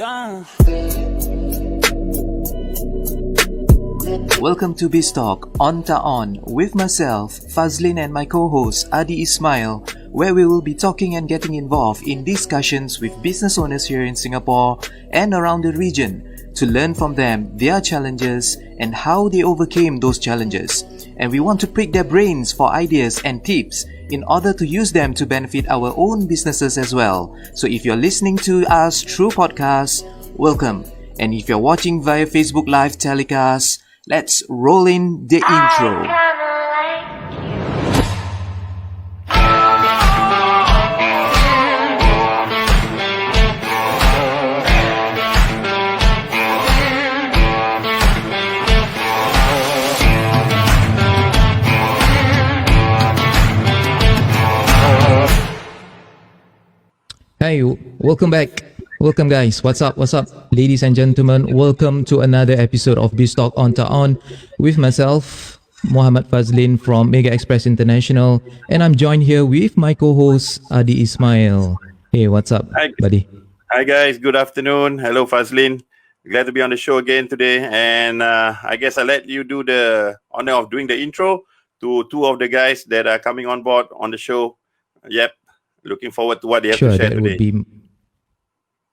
Welcome to BIZ Talk On Ta On with myself, Fazlin, and my co-host Ardy Ismail, where we will be talking and getting involved in discussions with business owners here in Singapore and around the region to learn from them their challenges and how they overcame those challenges. And we want to prick their brains for ideas and tips in order to use them to benefit our own businesses as well. So if you're listening to us through podcasts, welcome. And if you're watching via Facebook Live telecast, let's roll in the intro. Hey, welcome back. Welcome guys. What's up? Ladies and gentlemen, welcome to another episode of BIZ Talk On Ta On with myself, Muhammad Fazlin from Mega Express International, and I'm joined here with my co-host Ardy Ismail. Hey, what's up, buddy? Hi guys, good afternoon. Hello Fazlin. Glad to be on the show again today, and I guess I'll let you do the honor of doing the intro to two of the guys that are coming on board on the show. Yep. Looking forward to what they have to share today.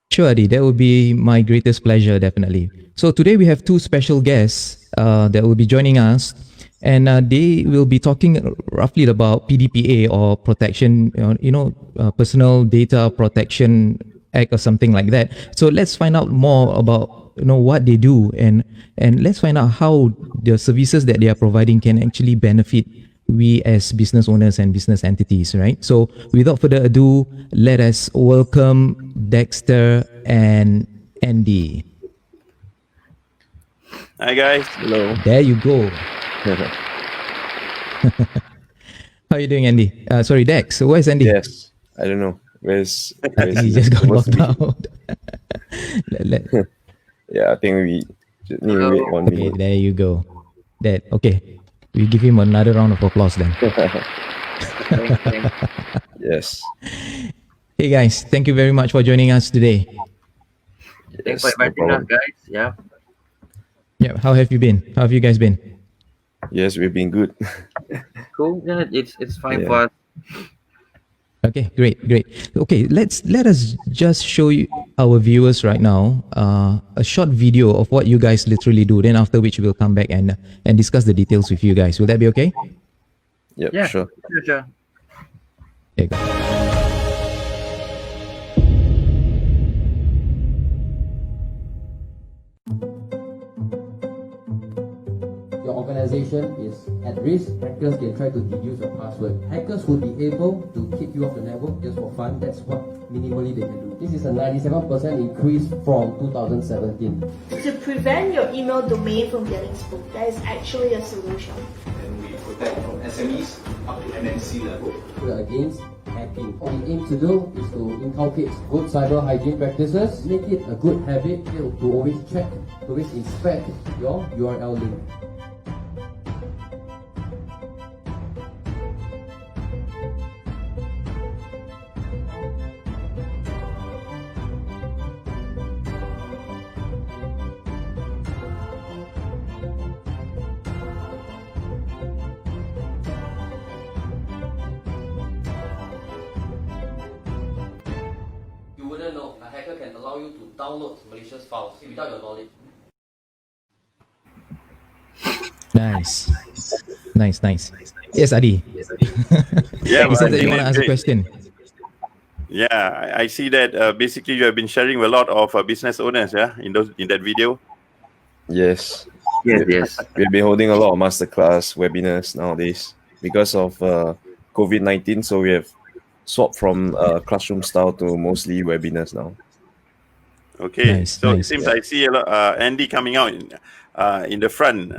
Sure, Ardy, that would be my greatest pleasure, definitely. So today we have two special guests that will be joining us, and they will be talking roughly about PDPA or protection, Personal Data Protection Act or something like that. So let's find out more about what they do, and let's find out how the services that they are providing can actually benefit we as business owners and business entities, right? So without further ado, let us welcome Dexter and Andy. Hi guys. Hello. There you go. How are you doing, Andy? Sorry, Dex. Where's Andy? Yes. I don't know. Where's he just got locked out. Yeah, I think we just need to wait 1 minute. Okay, there you go. Okay. We give him another round of applause then. Yes. Hey guys, thank you very much for joining us today. Thanks for inviting us, guys. Yeah. How have you been? How have you guys been? Yes, we've been good. Cool. Yeah, it's fine for us. Okay, great. Okay, let us just show you our viewers right now a short video of what you guys literally do. Then after which we'll come back and discuss the details with you guys. Will that be okay? Yep, Yeah, sure. Sure. Okay, go. Your organization is at risk, hackers can try to deduce your password. Hackers would be able to kick you off the network just for fun. That's what minimally they can do. This is a 97% increase from 2017. To prevent your email domain from getting spoofed, that is actually a solution. And we protect from SMEs up to MNC level. We're against hacking. What we aim to do is to inculcate good cyber hygiene practices, make it a good habit to always check, to always inspect your URL link. You wouldn't know. A hacker can allow you to download malicious files without your knowledge. Nice. Yes, Ardy. Yeah, You said that you want to ask a question. Yeah, I see that basically you have been sharing with a lot of business owners, in that video. Yes. Yes. We've been holding a lot of masterclass webinars nowadays because of COVID-19. So we have swapped from classroom style to mostly webinars now. Okay, Nice. It seems I see a lot, Andy coming out in the front.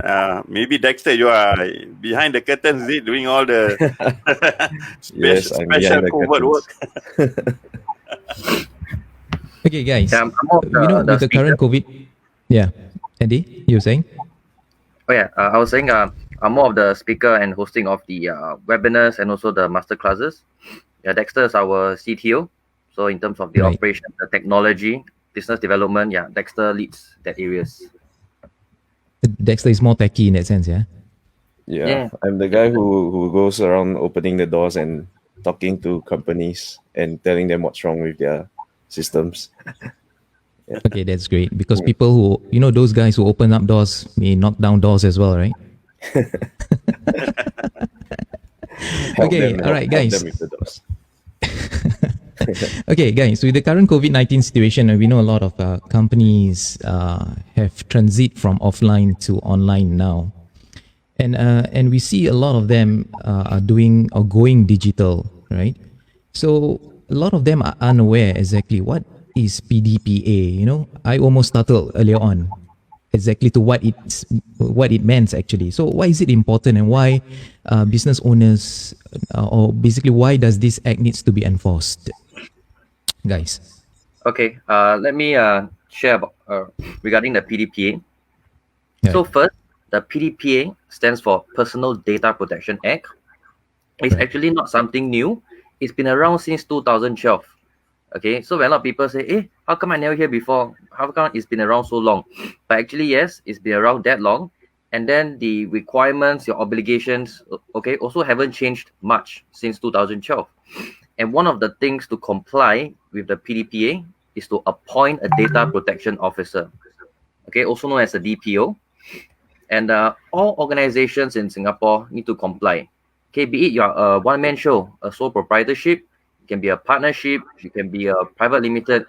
Maybe Dexter, you are behind the curtains, doing all the Yes, I'm behind special the covert work. Okay, guys. Yeah, I'm more of with the current COVID. Yeah, Andy, you were saying? Oh yeah, I was saying I'm more of the speaker and hosting of the webinars and also the master classes. Yeah, Dexter is our CTO. So in terms of the Right. operation, the technology, business development, yeah, Dexter leads that areas. Dexter is more techy in that sense, yeah? Yeah, I'm the guy who goes around opening the doors and talking to companies and telling them what's wrong with their systems. Okay, that's great because people who, you know, those guys who open up doors may knock down doors as well, right? Okay, all right, guys. Help them with the doors. Okay, guys, with the current COVID-19 situation, we know a lot of companies have transit from offline to online now. And we see a lot of them are doing or going digital, right? So a lot of them are unaware exactly what is PDPA. You know, I almost startled earlier on exactly to what it meant actually. So why is it important and why business owners or basically why does this act needs to be enforced, guys? Okay, let me share about, regarding the PDPA. Right. So first, the PDPA stands for Personal Data Protection Act. It's actually not something new. It's been around since 2012. Okay, so when a lot of people say, "Hey, how come I never hear before? How come it's been around so long?" But actually, yes, it's been around that long. And then the requirements, your obligations, okay, also haven't changed much since 2012. And one of the things to comply with the PDPA is to appoint a data protection officer, okay, also known as a DPO. And all organizations in Singapore need to comply. Okay, be it you're a one-man show, a sole proprietorship, it can be a partnership, it can be a private limited,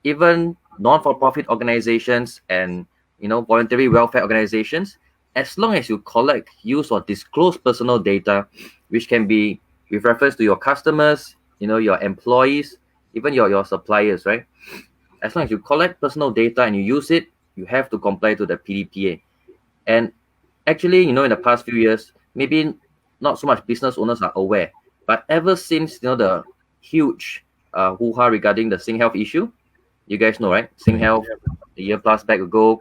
even non-for-profit organizations and voluntary welfare organizations. As long as you collect, use, or disclose personal data, which can be with reference to your customers, your employees, even your suppliers, right? As long as you collect personal data and you use it, you have to comply to the PDPA. And actually, in the past few years, maybe not so much business owners are aware, but ever since the huge hoo-ha regarding the SingHealth issue, you guys know, right? SingHealth, a year plus back ago,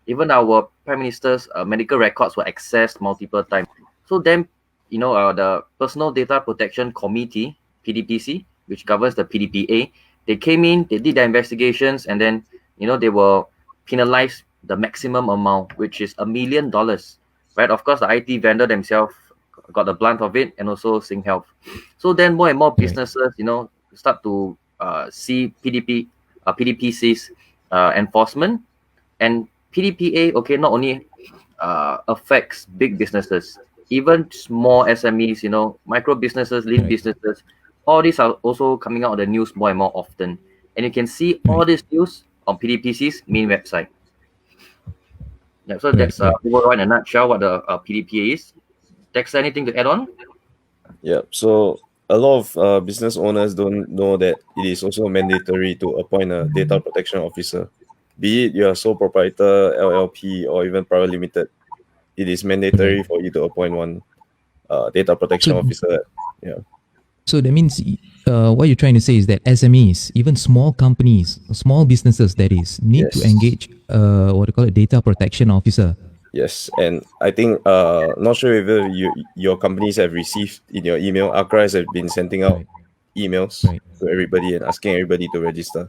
even our Prime Minister's medical records were accessed multiple times. So then, the Personal Data Protection Committee, PDPC, which governs the PDPA, they came in, they did their investigations, and then, they were penalized the maximum amount, which is $1 million, right? Of course, the IT vendor themselves got the blunt of it, and also SingHealth. So then more and more businesses, start to see PDPC's enforcement. And PDPA, okay, not only affects big businesses, even small SMEs, micro businesses, lean businesses, all these are also coming out of the news more and more often. And you can see all this news on PDPC's main website. Yeah, so that's overall in a nutshell what the PDPA is. Dexter, anything to add on? Yeah, so a lot of business owners don't know that it is also mandatory to appoint a data protection officer. Be it you're a sole proprietor, LLP, or even private limited, it is mandatory for you to appoint one data protection officer. Yeah. So that means what you're trying to say is that SMEs, even small companies, small businesses that is, need to engage data protection officer. Yes, and I think not sure if your companies have received in your email. Accra has been sending out emails to everybody and asking everybody to register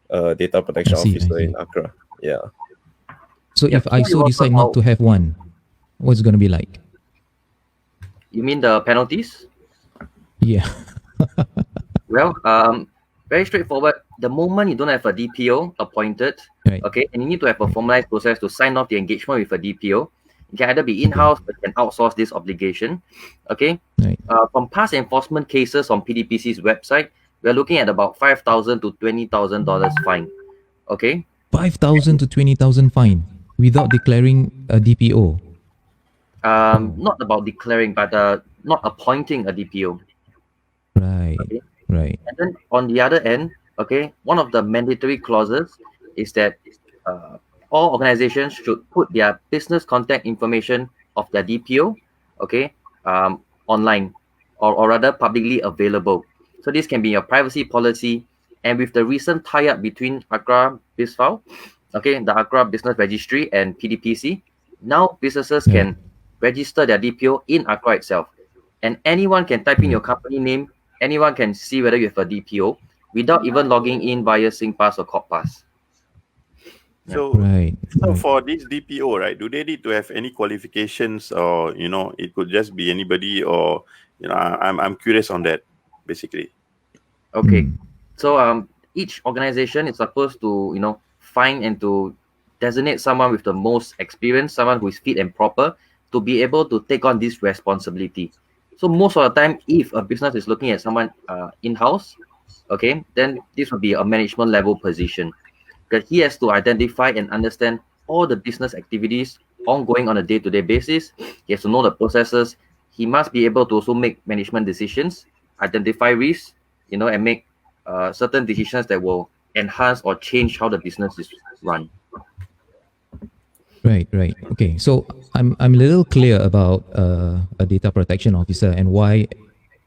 data protection officer in Accra. Yeah. So if I so decide not to have one, what's it going to be like? You mean the penalties? Yeah. Well, very straightforward. The moment you don't have a DPO appointed, okay, and you need to have a formalized process to sign off the engagement with a DPO, it can either be in-house or can outsource this obligation. Okay. From past enforcement cases on PDPC's website, we're looking at about $5,000 to $20,000 fine. Okay. 5,000 to 20,000 fine without declaring a DPO. Not about declaring, but not appointing a DPO. Right. Okay. Right. And then on the other end, okay, one of the mandatory clauses is that all organizations should put their business contact information of their DPO, okay, online or rather publicly available. So this can be a privacy policy. And with the recent tie-up between Accra BizFile, okay, the Accra Business Registry and PDPC, now businesses can register their DPO in Accra itself. And anyone can type in your company name, anyone can see whether you have a DPO. without even logging in via SingPass or CorpPass. So, Right. so for this DPO, right, do they need to have any qualifications, or it could just be anybody, or I'm curious on that, basically. Okay. So each organization is supposed to find and to designate someone with the most experience, someone who is fit and proper to be able to take on this responsibility. So most of the time, if a business is looking at someone in-house, okay, then this will be a management level position, because he has to identify and understand all the business activities ongoing on a day-to-day basis. He has to know the processes. He must be able to also make management decisions, identify risks, and make certain decisions that will enhance or change how the business is run. Right. Okay, so I'm a little clear about a data protection officer and why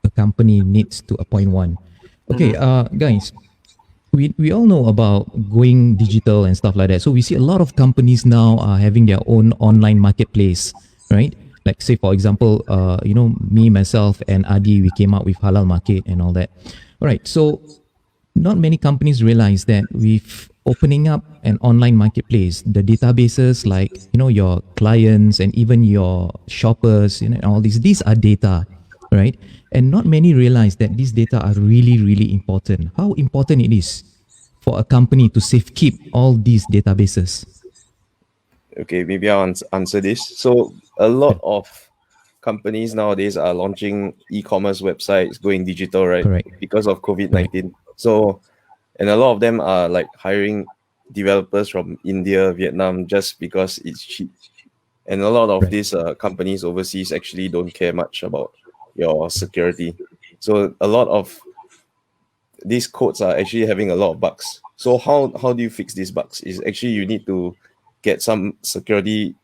a company needs to appoint one. Okay, guys, we all know about going digital and stuff like that. So we see a lot of companies now are having their own online marketplace, right? Like say for example, me, myself, and Ardy, we came out with Halal Market and all that. All right, so not many companies realize that with opening up an online marketplace, the databases like your clients and even your shoppers, all these are data, right? And not many realize that these data are really, really important. How important it is for a company to safekeep all these databases. Okay, maybe I'll answer this. So a lot of companies nowadays are launching e-commerce websites, going digital, right? Correct. Because of COVID-19. So, and a lot of them are like hiring developers from India, Vietnam, just because it's cheap. And a lot of these companies overseas actually don't care much about your security. So a lot of these codes are actually having a lot of bugs. So how do you fix these bugs? Is actually you need to get some security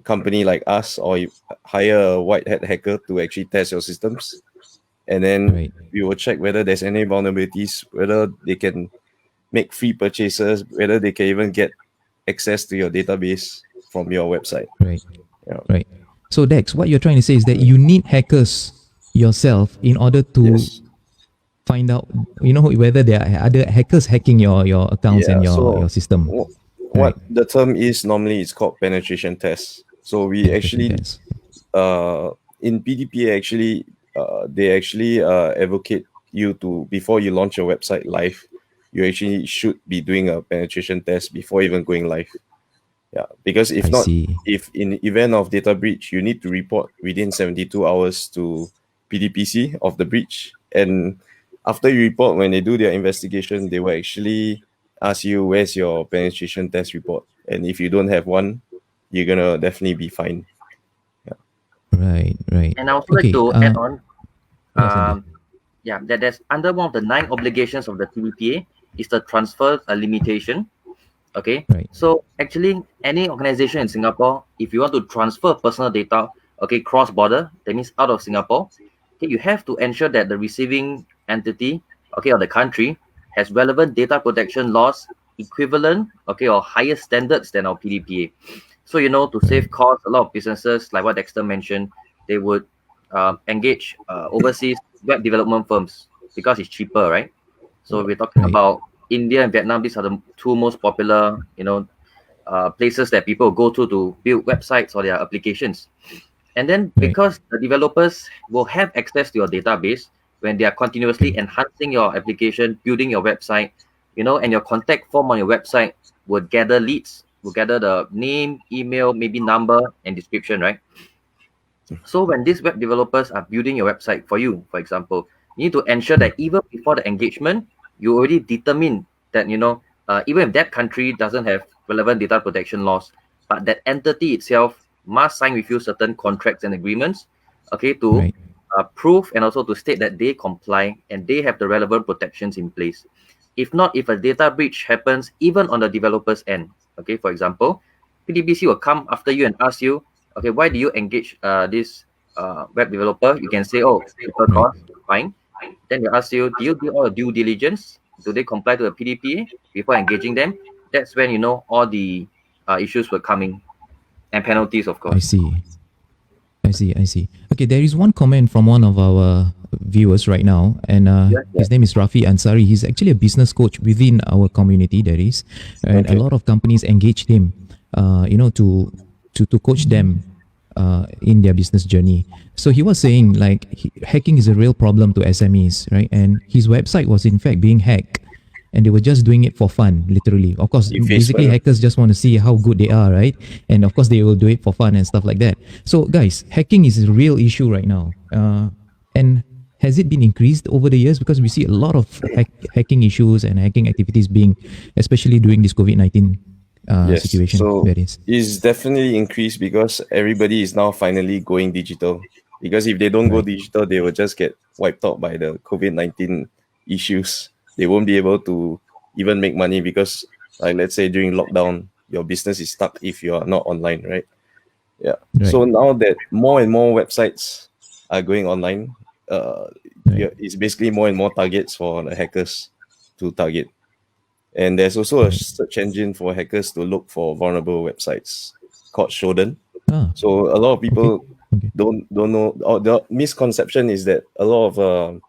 company like us, or you hire a white hat hacker to actually test your systems. And then we will check whether there's any vulnerabilities, whether they can make free purchases, whether they can even get access to your database from your website. Right. So Dex, what you're trying to say is that you need hackers yourself in order to find out, whether there are other hackers hacking your accounts and your system. What the term is normally, it's called penetration test. So we actually, in PDPA, actually, they actually advocate you to, before you launch your website live, you actually should be doing a penetration test before even going live. Yeah, because if not, if in event of data breach, you need to report within 72 hours to PDPC of the breach. And after you report, when they do their investigation, they will actually ask you, where's your penetration test report? And if you don't have one, you're gonna definitely be fined. Right. And I would like to add on, that there's under one of the 9 obligations of the PDPA is the transfer limitation. Okay, so actually any organization in Singapore, if you want to transfer personal data, cross border, that means out of Singapore, you have to ensure that the receiving entity, or the country has relevant data protection laws equivalent, or higher standards than our PDPA. So, to save costs, a lot of businesses, like what Dexter mentioned, they would engage overseas web development firms because it's cheaper, right? So we're talking about India and Vietnam. These are the 2 most popular, places that people go to build websites or their applications. And then because the developers will have access to your database when they are continuously enhancing your application, building your website, and your contact form on your website would gather leads, will gather the name, email, maybe number, and description, right? So when these web developers are building your website for you, for example, you need to ensure that even before the engagement, you already determine that, even if that country doesn't have relevant data protection laws, but that entity itself must sign with you certain contracts and agreements, to prove and also to state that they comply and they have the relevant protections in place. If not, if a data breach happens, even on the developer's end, for example, PDPC will come after you and ask you, why do you engage this web developer? You can say, people cost, fine. Then they ask you, do you do all the due diligence? Do they comply to the PDPA before engaging them? That's when all the issues were coming, and penalties, of course. I see. Okay, there is one comment from one of our viewers right now, and his name is Rafi Ansari. He's actually a business coach within our community. That is, and a lot of companies engaged him, to coach them in their business journey. So he was saying like hacking is a real problem to SMEs, right? And his website was in fact being hacked, and they were just doing it for fun, literally. Of course, basically hackers just want to see how good they are, right? And of course, they will do it for fun and stuff like that. So guys, hacking is a real issue right now. And has it been increased over the years? Because we see a lot of hacking issues and hacking activities being, especially during this COVID-19 situation. So it's definitely increased because everybody is now finally going digital. Because if they don't go digital, they will just get wiped out by the COVID-19 issues. They won't be able to even make money because, like, let's say during lockdown, your business is stuck if you are not online, right? Yeah. Right. So now that more and more websites are going online, it's basically more and more targets for the hackers to target. And there's also a search engine for hackers to look for vulnerable websites called Shodan. So a lot of people don't know. Or the misconception is that a lot of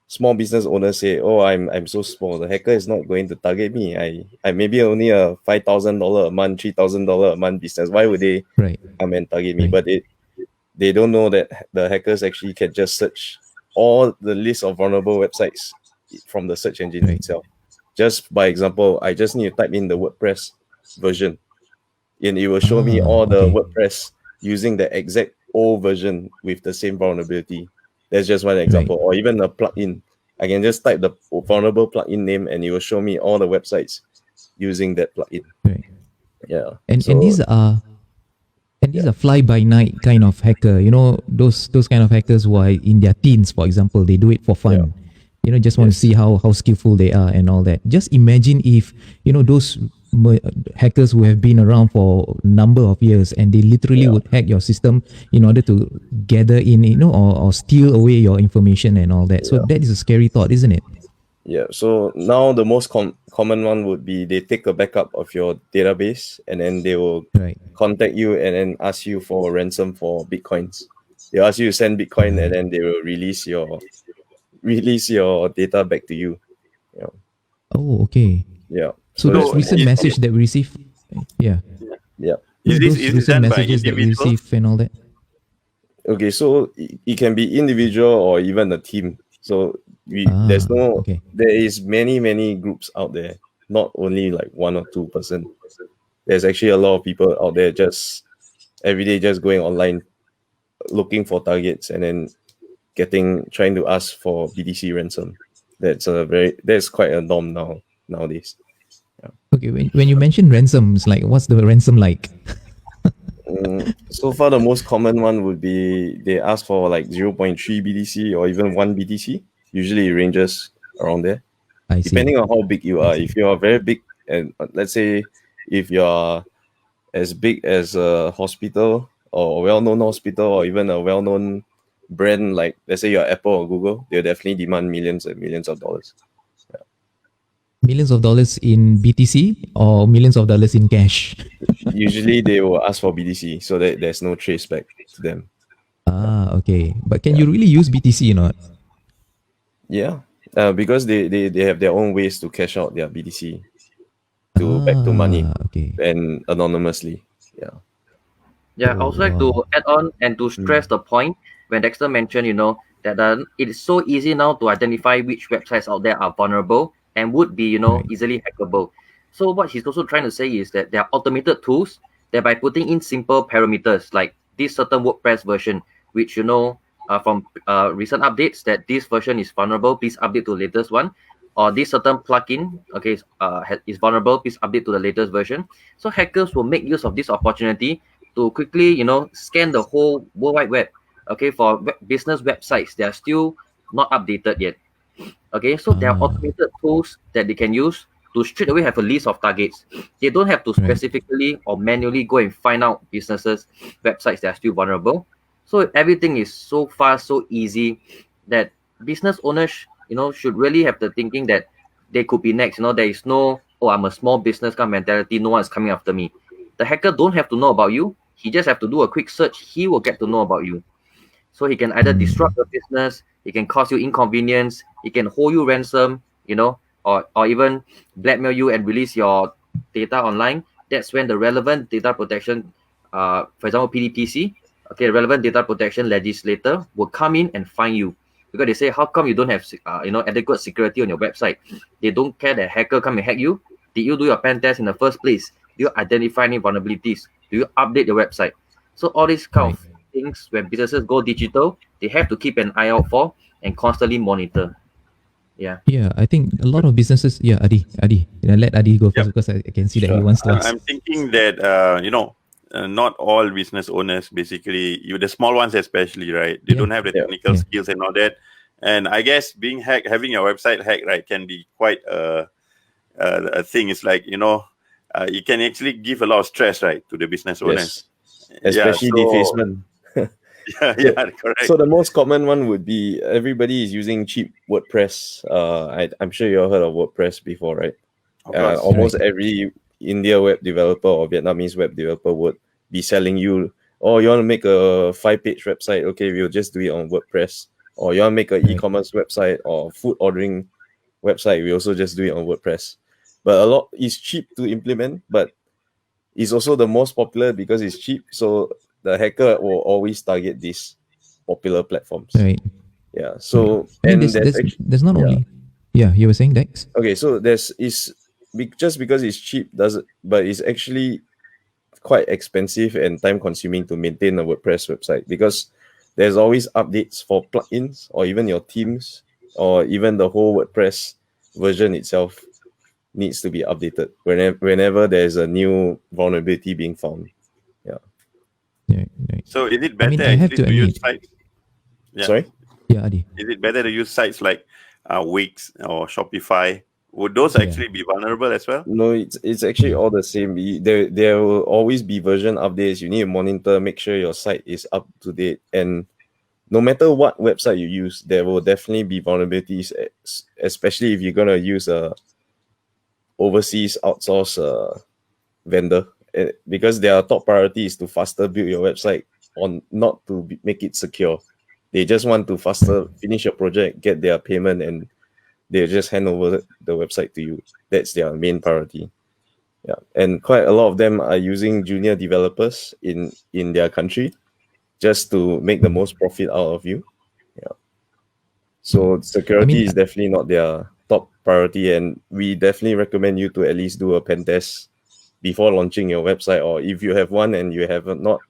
small business owners say, "Oh, I'm so small. The hacker is not going to target me. I maybe only a $5,000 a month, $3,000 a month business. Why would they come and target me?" But they don't know that the hackers actually can just search all the list of vulnerable websites from the search engine itself. Just by example, I just need to type in the WordPress version, and it will show me all the WordPress using the exact old version with the same vulnerability. That's just one example. Or even a plugin. I can just type the vulnerable plugin name and it will show me all the websites using that plugin. Yeah. And these are fly by night kind of hacker. You know, those kind of hackers who are in their teens, for example, they do it for fun. You know, just want to see how skillful they are and all that. Just imagine if, you know, those hackers who have been around for a number of years and they literally would hack your system in order to gather in, you know, or steal away your information and all that. So that is a scary thought, isn't it? Yeah. So now the most common one would be they take a backup of your database and then they will contact you and then ask you for a ransom for Bitcoins. They ask you to send Bitcoin and then they will release your data back to you. Yeah. Oh, okay. Yeah. So those recent message that we receive, yeah. Those recent messages that we receive and all that. Okay, so it can be individual or even a team. So there is many groups out there, not only like 1 or 2 person. There's actually a lot of people out there just every day just going online, looking for targets and then trying to ask for BTC ransom. That's quite a norm nowadays. Okay, when you mention ransoms, like what's the ransom like? So far, the most common one would be they ask for like 0.3 BTC or even 1 BTC. Usually, it ranges around there, depending on how big you are. If you are very big, and let's say if you are as big as a hospital or a well-known hospital or even a well-known brand, like let's say you're Apple or Google, they'll definitely demand millions and millions of dollars. Millions of dollars in BTC or millions of dollars in cash? Usually they will ask for BTC so that there's no trace back to them. Okay. But can you really use BTC or not? Yeah, because they have their own ways to cash out their BTC back to money and anonymously. Yeah, I also like to add on and to stress the point when Dexter mentioned, you know, that it is so easy now to identify which websites out there are vulnerable and would be, you know, easily hackable. So what he's also trying to say is that there are automated tools that by putting in simple parameters like this certain WordPress version, which, you know, from recent updates that this version is vulnerable, please update to the latest one. Or this certain plugin, is vulnerable, please update to the latest version. So hackers will make use of this opportunity to quickly, you know, scan the whole World Wide Web. Okay, for business websites, they are still not updated yet. Okay, so there are automated tools that they can use to straight away have a list of targets. They don't have to specifically or manually go and find out businesses, websites that are still vulnerable. So everything is so fast, so easy that business owners, you know, should really have the thinking that they could be next. You know, there is no, oh, I'm a small business kind of mentality. No one is coming after me. The hacker don't have to know about you. He just have to do a quick search. He will get to know about you. So he can either disrupt your business, it can cause you inconvenience, it can hold you ransom, or even blackmail you and release your data online. That's when the relevant data protection, for example, PDPC, okay, relevant data protection legislator will come in and fine you, because they say, how come you don't have adequate security on your website? They don't care that hacker come and hack you. Did you do your pen test in the first place? Do you identify any vulnerabilities? Do you update your website? So all these kind of things, when businesses go digital, they have to keep an eye out for and constantly monitor. Yeah. Yeah, I think a lot of businesses. Yeah, Adi, let Adi go first because I can see that he wants to ask. I'm thinking that not all business owners, basically, the small ones especially, right? They don't have the technical skills and all that. And I guess being hacked, having your website hacked, right, can be quite a thing. It's like, it can actually give a lot of stress, right, to the business owners. Especially defacement. Correct. So the most common one would be everybody is using cheap WordPress. I'm sure you all heard of WordPress before, right? Almost every India web developer or Vietnamese web developer would be selling you, oh, you want to make a 5-page website? Okay, we'll just do it on WordPress. Or you want to make an e-commerce website or food ordering website? We also just do it on WordPress. But a lot is cheap to implement, but it's also the most popular because it's cheap. So the hacker will always target these popular platforms. Right. Yeah. So there's not only. Yeah, you were saying, Dex? Okay, so just because it's cheap but it's actually quite expensive and time consuming to maintain a WordPress website, because there's always updates for plugins or even your themes or even the whole WordPress version itself needs to be updated whenever there's a new vulnerability being found. Yeah. So is it better I have to use admit. sites? Yeah. Sorry? Yeah, Adi. Is it better to use sites like Wix or Shopify? Would those actually be vulnerable as well? No, it's actually all the same. There will always be version updates. You need to monitor, make sure your site is up to date. And no matter what website you use, there will definitely be vulnerabilities, especially if you're going to use a overseas outsource vendor. Because their top priority is to faster build your website, not to make it secure. They just want to faster finish your project, get their payment, and they just hand over the website to you. That's their main priority. Yeah, and quite a lot of them are using junior developers in their country just to make the most profit out of you. Yeah. So security is definitely not their top priority, and we definitely recommend you to at least do a pen test before launching your website, or if you have one and you have not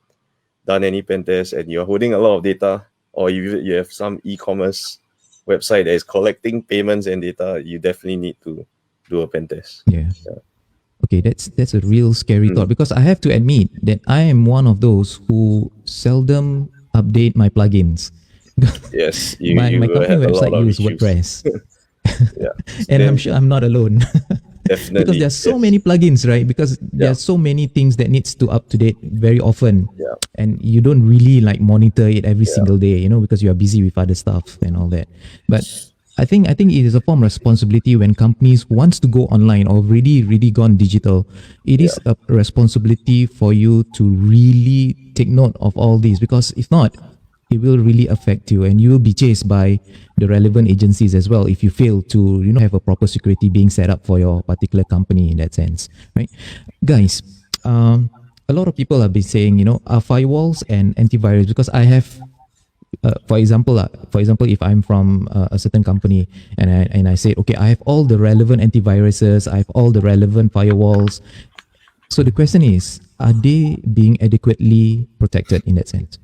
done any pen test and you're holding a lot of data, or you have some e-commerce website that is collecting payments and data, you definitely need to do a pen test. Yeah. Okay, that's a real scary thought, because I have to admit that I am one of those who seldom update my plugins. Yes, my company website uses WordPress. And I'm sure I'm not alone. Definitely. Because there's so many plugins, right? Because there's so many things that needs to up to date very often. Yeah. And you don't really monitor it every single day, because you are busy with other stuff and all that. But I think it is a form of responsibility when companies wants to go online or really gone digital. It is a responsibility for you to really take note of all these, because if not, it will really affect you, and you will be chased by the relevant agencies as well if you fail to have a proper security being set up for your particular company in that sense, right? Guys, a lot of people have been saying are firewalls and antivirus, because I have for example, if I'm from a certain company and I say, okay, I have all the relevant antiviruses, I have all the relevant firewalls. So the question is, are they being adequately protected in that sense?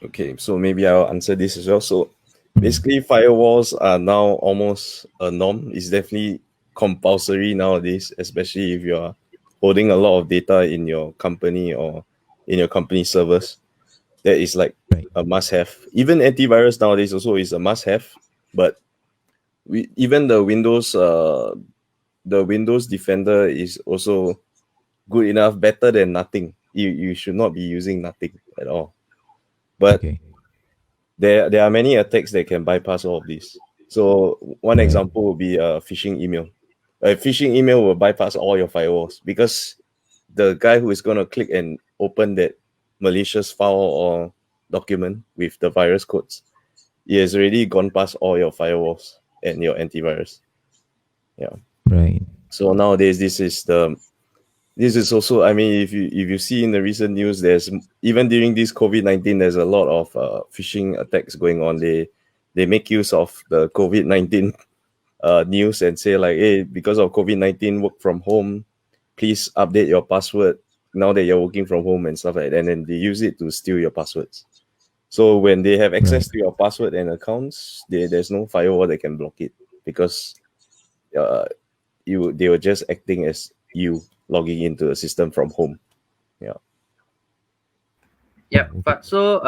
Okay, so maybe I'll answer this as well. So basically, firewalls are now almost a norm. It's definitely compulsory nowadays, especially if you're holding a lot of data in your company or in your company servers. That is like a must-have. Even antivirus nowadays also is a must-have. But even the Windows Defender is also good enough, better than nothing. You should not be using nothing at all. But there are many attacks that can bypass all of this. So one example would be a phishing email. A phishing email will bypass all your firewalls, because the guy who is going to click and open that malicious file or document with the virus codes, it has already gone past all your firewalls and your antivirus. Yeah. Right. So nowadays, this is also, I mean, if you see in the recent news, there's even during this COVID-19, there's a lot of phishing attacks going on. They make use of the COVID-19 news and say like, hey, because of COVID-19, work from home, please update your password now that you're working from home and stuff like that. And then they use it to steal your passwords. So when they have access to your password and accounts, there's no firewall that can block it, because they were just acting as you logging into the system from home. Yeah. Yeah, but so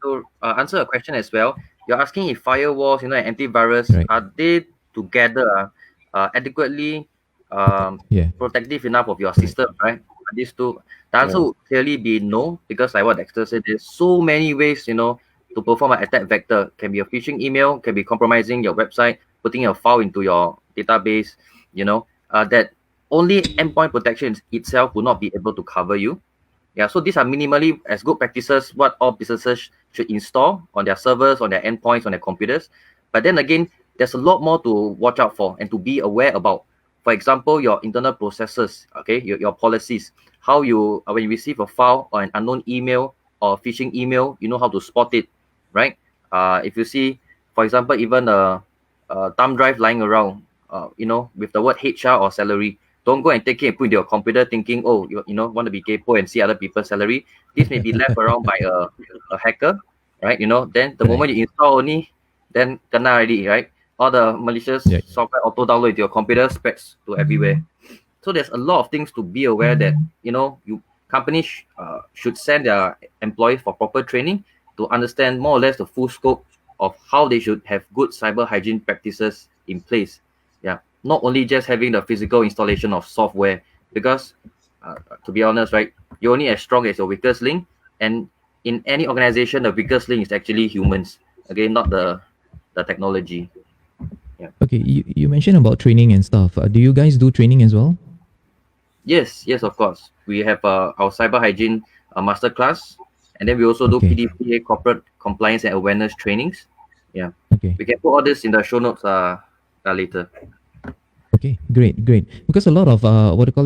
to answer a question as well, you're asking if firewalls, and antivirus, Right. are they together adequately protective enough of your system, right? These two, the answer would clearly be no, because like what Dexter said, there's so many ways, to perform an attack vector. Can be a phishing email, can be compromising your website, putting a file into your database, that only endpoint protection itself will not be able to cover you. Yeah, so these are minimally as good practices what all businesses should install on their servers, on their endpoints, on their computers. But then again, there's a lot more to watch out for and to be aware about. For example, your internal processes, okay, your policies, how you, when you receive a file or an unknown email or phishing email, you know how to spot it, right? If you see, for example, even a thumb drive lying around, with the word HR or salary, don't go and take it and put in your computer thinking, oh, you want to be capo and see other people's salary. This may be left around by a hacker, right? Then the moment you install only, then kena already, right? All the malicious software auto download into your computer, spreads to everywhere. So there's a lot of things to be aware that, companies should send their employees for proper training to understand more or less the full scope of how they should have good cyber hygiene practices in place. Yeah. Not only just having the physical installation of software, because to be honest, right, you're only as strong as your weakest link, and in any organization, the weakest link is actually humans, okay, not the technology. Yeah. Okay, you mentioned about training and stuff. Do you guys do training as well? Yes, of course. We have our cyber hygiene masterclass, and then we also do PDPA corporate compliance and awareness trainings. Yeah. Okay. We can put all this in the show notes later. Okay, great. Because a lot of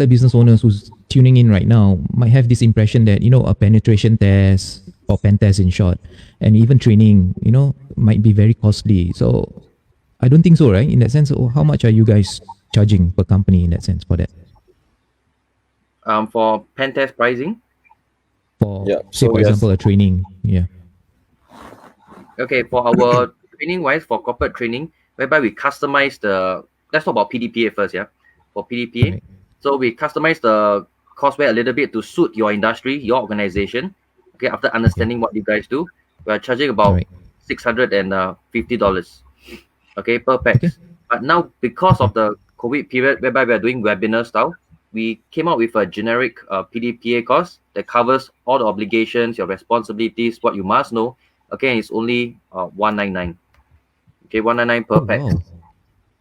business owners who's tuning in right now might have this impression that, a penetration test or pen test in short, and even training, might be very costly. So I don't think so, right? In that sense, how much are you guys charging per company in that sense for that? For pen test pricing? For example, a training. Yeah. Okay, for our training wise, for corporate training, whereby we customize let's talk about PDPA first, yeah? For PDPA. Right. So we customize the courseware a little bit to suit your industry, your organization. Okay, after understanding what you guys do, we are charging about $650. Okay, per pax. Okay. But now, because of the COVID period, whereby we are doing webinar style, we came out with a generic PDPA course that covers all the obligations, your responsibilities, what you must know. Okay, and it's only $199. Okay, $199 per pax. Wow.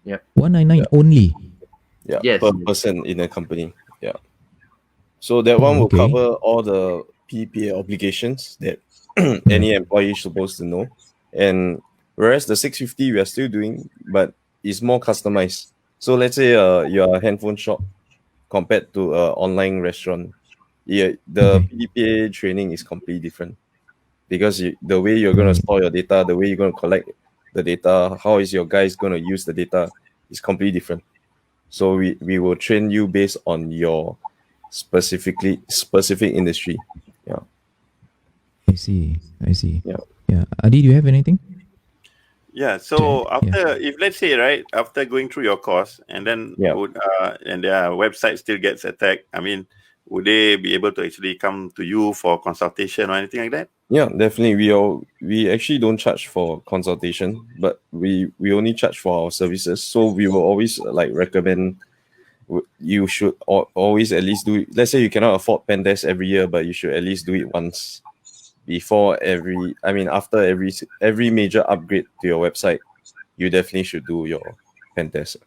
Yeah. $199 only. Yeah. Yes. Per person in a company. Yeah. So that one will cover all the PDPA obligations that any employee is supposed to know. And whereas the $650 we are still doing, but it's more customized. So let's say you're a handphone shop compared to an online restaurant. Yeah, the PDPA training is completely different, because the way you're going to store your data, the way you're going to collect the data, how is your guys going to use the data is completely different. So we will train you based on your specific industry. Yeah. I see. Yeah. Ardy, do you have anything? Yeah. So if let's say, right, after going through your course and then and their website still gets attacked, I mean, would they be able to actually come to you for consultation or anything like that? Yeah, definitely. We actually don't charge for consultation, but we only charge for our services. So we will always recommend you should always at least do it. Let's say you cannot afford pen test every year, but you should at least do it once before after every major upgrade to your website. You definitely should do your pen test.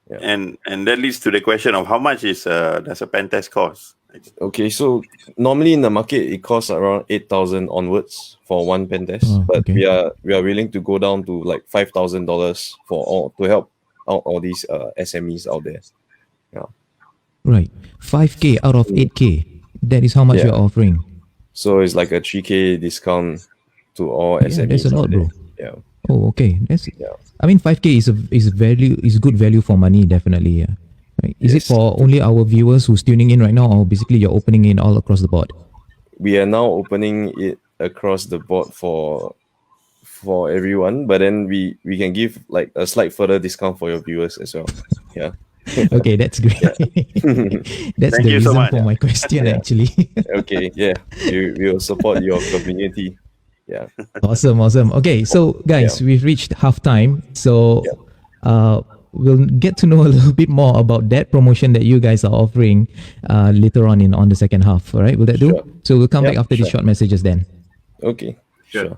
Yeah. And that leads to the question of how much does a pen test cost? Okay, so normally in the market it costs around 8,000 onwards for one pen test, Oh, but okay. we are willing to go down to like $5,000 for all to help out all these SMEs out there. Yeah. Right. 5K out of 8K. That is how much Yeah. you're offering. So it's like a 3K discount to all Yeah, SMEs. that's a lot, out there. bro. Yeah. Oh, okay. That's. Yeah. I mean, 5K is good value for money, definitely. Yeah. Right. Is it Yes. for only our viewers who's tuning in right now, or basically you're opening it all across the board? We are now opening it across the board for everyone, but then we can give like a slight further discount for your viewers as well. Yeah. Okay, that's great. That's Thank the you so reason much. for my question, Yeah. actually. Okay. Yeah. We will support your community. Yeah. Awesome. Okay, so guys, we've reached halftime. So we'll get to know a little bit more about that promotion that you guys are offering later on on the second half. All right, will that do? Sure. So we'll come Yeah, back after these sure. short messages then. Okay. Sure.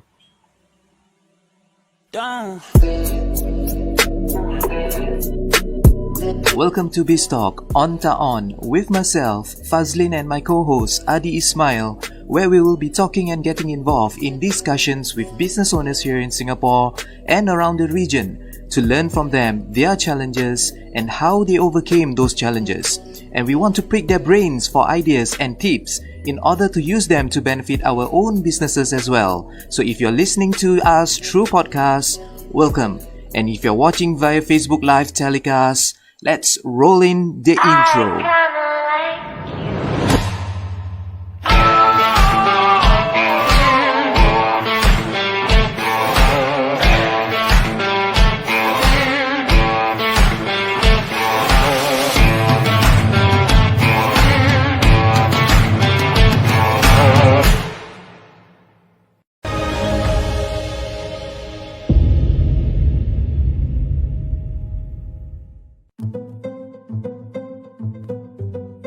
Welcome to BizTalk On Ta On with myself, Fazlin, and my co-host Ardy Ismail, where we will be talking and getting involved in discussions with business owners here in Singapore and around the region to learn from them their challenges and how they overcame those challenges. And we want to prick their brains for ideas and tips in order to use them to benefit our own businesses as well. So if you're listening to us through podcasts, welcome. And if you're watching via Facebook Live telecast, let's roll in the intro.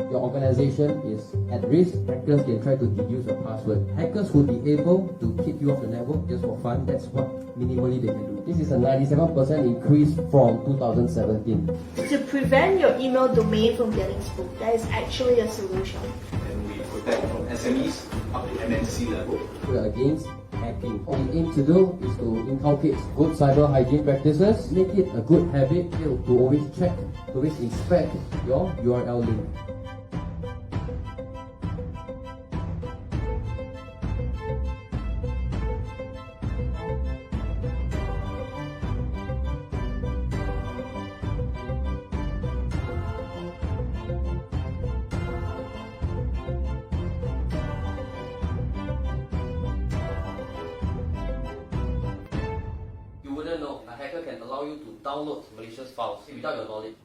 Your organization is at risk. Hackers can try to deduce your password. Hackers would be able to kick you off the network just for fun. That's what minimally they can do. This is a 97% increase from 2017. To prevent your email domain from getting spoofed, that is actually a solution. And we protect from SMEs up to MNC level. We are against hacking. What we aim to do is to inculcate good cyber hygiene practices, make it a good habit to always check, to always inspect your URL link. You wouldn't know a hacker can allow you to download malicious files without your knowledge.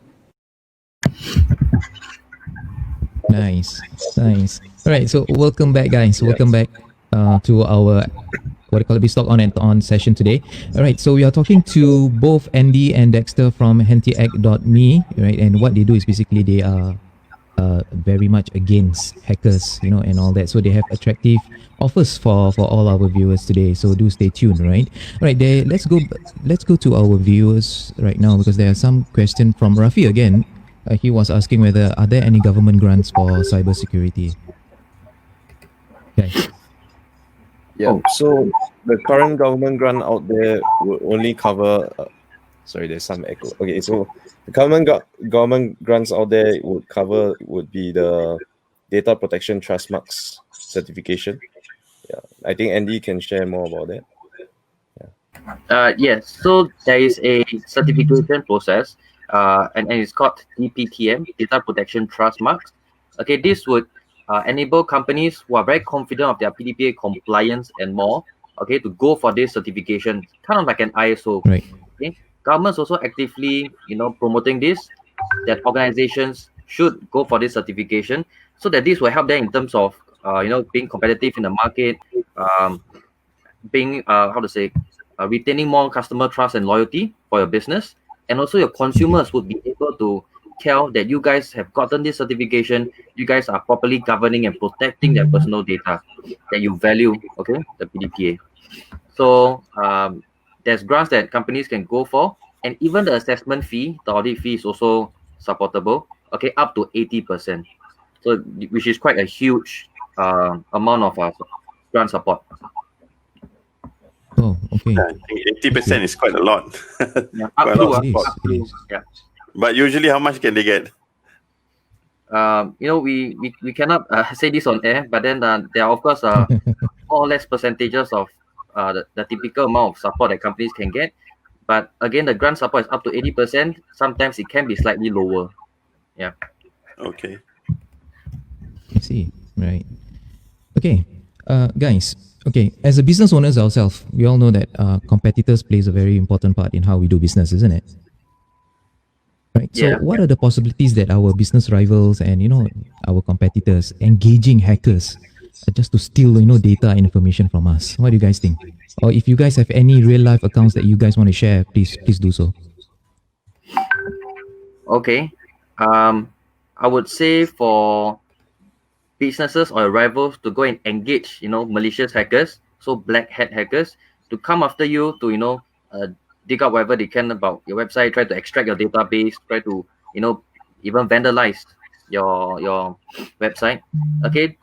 Nice. All right, so welcome back, guys. Welcome back to our BizTalk On session today. All right, so we are talking to both Andy and Dexter from antihack.me, right? And what they do is basically they are very much against hackers, and all that. So they have attractive offers for all our viewers today. So do stay tuned, right? All right, let's go to our viewers right now because there are some questions from Rafi again. He was asking whether are there any government grants for cybersecurity. Okay. Yeah. So the current government grant out there will only cover. Sorry, there's some echo. Okay, so the government grants out there would be the Data Protection Trust Marks certification. Yeah, I think Andy can share more about that. Yes, so there is a certification process, and it's called DPTM, Data Protection Trust Marks. Okay, this would enable companies who are very confident of their PDPA compliance and more, okay, to go for this certification, kind of like an ISO. Right. Okay, government's also actively, promoting this, that organizations should go for this certification, so that this will help them in terms of, being competitive in the market, being retaining more customer trust and loyalty for your business, and also your consumers would be able to tell that you guys have gotten this certification, you guys are properly governing and protecting their personal data that you value, okay, the PDPA. So there's grants that companies can go for, and even the assessment fee, the audit fee is also supportable, okay, up to 80%. So which is quite a huge amount of grant support. Oh, okay. I think 80% is quite a lot. Yeah, Quite a lot. It is, up it to, is. yeah. But usually, how much can they get? We cannot say this on air, but then there are of course more or less percentages of the typical amount of support that companies can get. But again, the grant support is up to 80%. Sometimes it can be slightly lower. Yeah. Okay. I see. Right. Okay. Guys. Okay. As a business owners ourselves, we all know that competitors plays a very important part in how we do business, isn't it? Right. So, Yeah. what are the possibilities that our business rivals and our competitors engaging hackers just to steal data and information from us? What do you guys think? Or if you guys have any real life accounts that you guys want to share, please do so. Okay. I would say for businesses or rivals to go and engage, malicious hackers, so black hat hackers, to come after you to, dig out whatever they can about your website, try to extract your database, try to, even vandalize your website. Okay,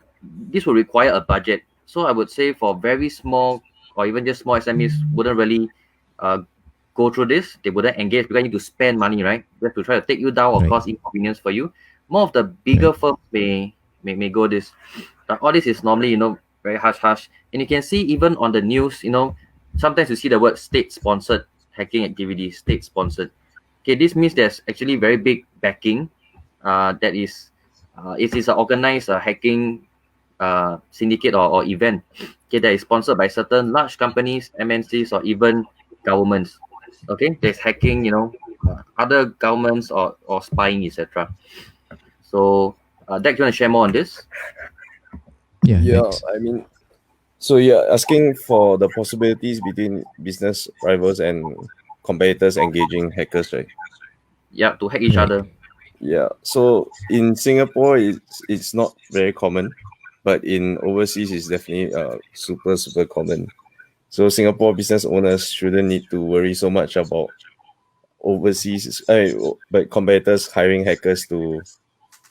this will require a budget. So I would say for very small or even just small SMEs wouldn't really go through this. They wouldn't engage because you need to spend money, right? They have to try to take you down or Right. cause inconvenience for you. More of the bigger firms may go this. But all this is normally, very hush. And you can see even on the news, sometimes you see the word state-sponsored hacking activities, state-sponsored. Okay, this means there's actually very big backing. That is, it is an organized hacking syndicate or event. Okay, that is sponsored by certain large companies, MNCs, or even governments. Okay, there's hacking, other governments or spying, etc. So, Dex, you want to share more on this? Yeah. Yeah, Dex. I mean, so you're asking for the possibilities between business rivals and competitors engaging hackers, right? Yeah, to hack each Right. other. Yeah. So in Singapore, it's not very common, but in overseas, it's definitely super common. So Singapore business owners shouldn't need to worry so much about overseas, but competitors hiring hackers to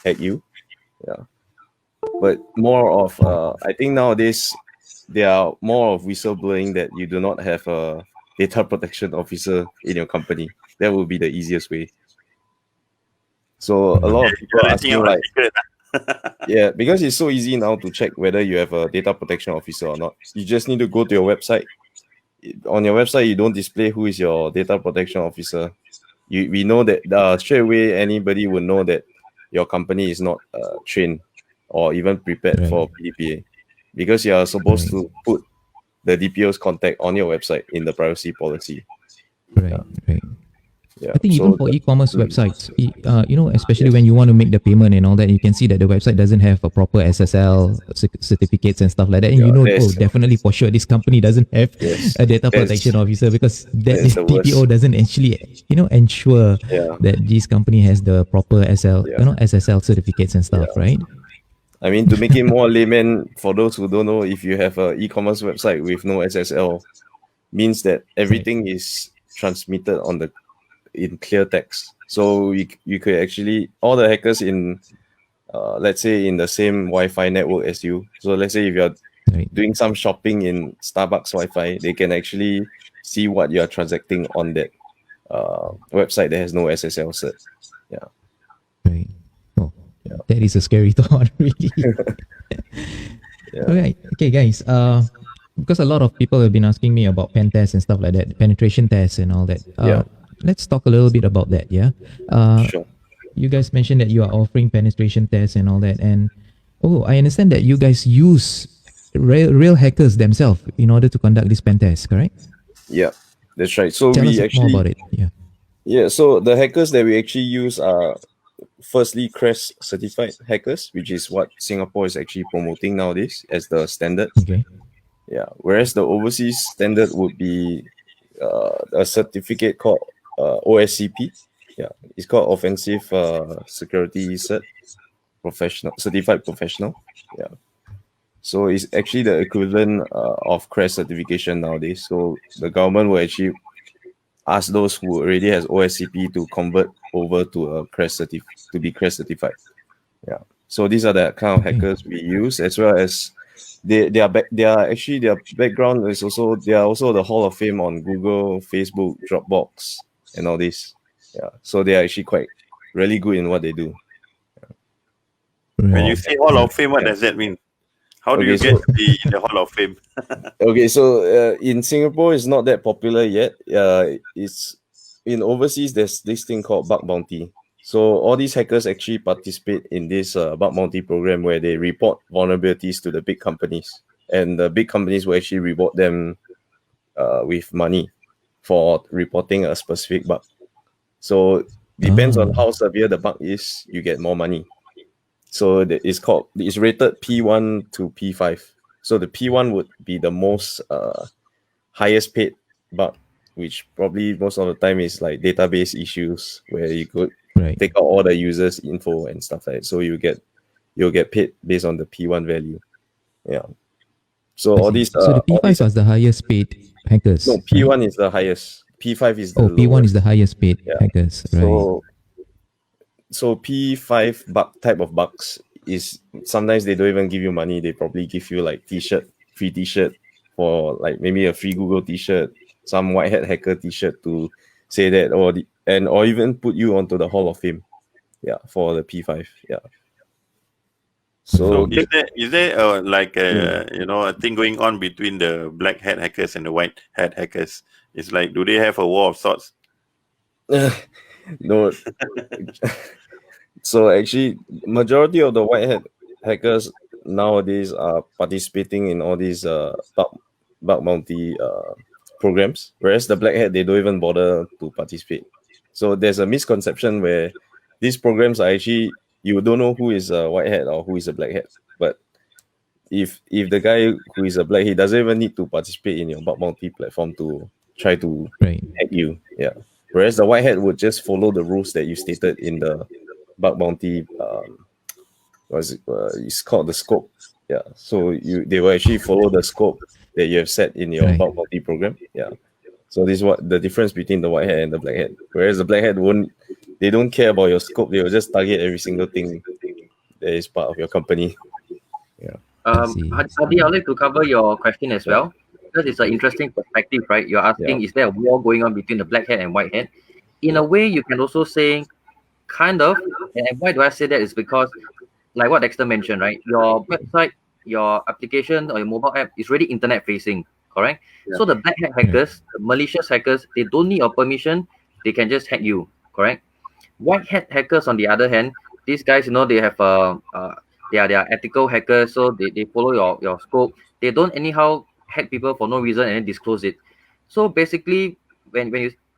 hack you. Yeah. But more of, I think nowadays, there are more of whistleblowing that you do not have a data protection officer in your company. That would be the easiest way. So a lot of people are Letting asking out a like, secret. yeah, because it's so easy now to check whether you have a data protection officer or not. You just need to go to your website. On your website, you don't display who is your data protection officer. We know that straight away anybody would know that your company is not trained or even prepared Right. for PDPA, because you are supposed Right. to put the DPO's contact on your website in the privacy policy. Right. Yeah. I think so even for the- e-commerce websites, especially when you want to make the payment and all that, you can see that the website doesn't have a proper SSL certificates and stuff like that. And there's- definitely for sure this company doesn't have Yes, a data that's- protection officer, because that that's the worst. DPO doesn't actually, ensure Yeah. that this company has the proper SSL certificates and stuff, right? I mean, to make it more layman, for those who don't know, if you have an e-commerce website with no SSL, means that everything is transmitted in clear text. So you could actually, all the hackers in, let's say in the same Wi-Fi network as you. So let's say if you're Right. doing some shopping in Starbucks Wi-Fi, they can actually see what you are transacting on that website that has no SSL cert. Yeah. Right. Oh, that is a scary thought, really. Yeah. All right. Okay, guys. Because a lot of people have been asking me about pen tests and stuff like that, penetration tests and all that. Yeah. Let's talk a little bit about that. Yeah. Sure. You guys mentioned that you are offering penetration tests and all that, and I understand that you guys use real hackers themselves in order to conduct this pen test, correct? Yeah, that's right. So Tell we us actually more about it. Yeah. Yeah, so the hackers that we actually use are firstly CREST certified hackers, which is what Singapore is actually promoting nowadays as the standard. Okay. Yeah, whereas the overseas standard would be a certificate called OSCP. Yeah, it's called Offensive Security Cert, certified professional. Yeah. So it's actually the equivalent of CREST certification nowadays. So the government will actually ask those who already has OSCP to convert over to a CREST to be CREST certified. Yeah. So these are the kind of hackers we use, as well as their background is also, they are also the Hall of Fame on Google, Facebook, Dropbox, and all this. Yeah, so they are actually quite really good in what they do. When you say Hall of Fame, what does that mean? How do you get to be in the Hall of Fame? Okay, so in Singapore, it's not that popular yet. It's in overseas. There's this thing called bug bounty. So all these hackers actually participate in this bug bounty program where they report vulnerabilities to the big companies, and the big companies will actually reward them with money for reporting a specific bug. So depends on how severe the bug is, you get more money. So it's rated P1 to P5. So the P1 would be the most highest paid bug, which probably most of the time is like database issues where you could take out all the users' info and stuff like that. So you'll get paid based on the P1 value. Yeah. So all these. So the P5 was the highest paid hackers. No, P1 is the highest. P5 is the lowest. P1 is the highest paid hackers. Right. So P5 type of bugs is sometimes they don't even give you money. They probably give you like free t-shirt for like maybe a free Google t-shirt, some white hat hacker t-shirt to say that, or even put you onto the Hall of Fame. Yeah, for the P5. Yeah. So is there like a thing going on between the black hat hackers and the white hat hackers? It's like, do they have a war of sorts? No. So actually, majority of the white hat hackers nowadays are participating in all these bug bounty programs, whereas the black hat, they don't even bother to participate. So there's a misconception where these programs are actually, you don't know who is a white hat or who is a black hat. But if the guy who is a black, he doesn't even need to participate in your bug bounty platform to try to hack you. Yeah. Whereas the white hat would just follow the rules that you stated in the bug bounty. It's called the scope. Yeah. So they will actually follow the scope that you have set in your bug bounty program. Yeah. So this is what the difference between the white hat and the black hat. Whereas the black hat they don't care about your scope. They will just target every single thing that is part of your company. Yeah. Ardy, I'd like to cover your question as well, because it's an interesting perspective, right? You're asking, is there a war going on between the black hat and white hat? In a way, you can also say, kind of. And why do I say that? Is because, like what Dexter mentioned, right? Your website, your application, or your mobile app is really internet facing, correct? So the black hat hackers, the malicious hackers, they don't need your permission. They can just hack you, correct? White hat hackers, on the other hand, these guys, they have they are ethical hackers, so they follow your scope. They don't anyhow hack people for no reason and then disclose it. So basically, when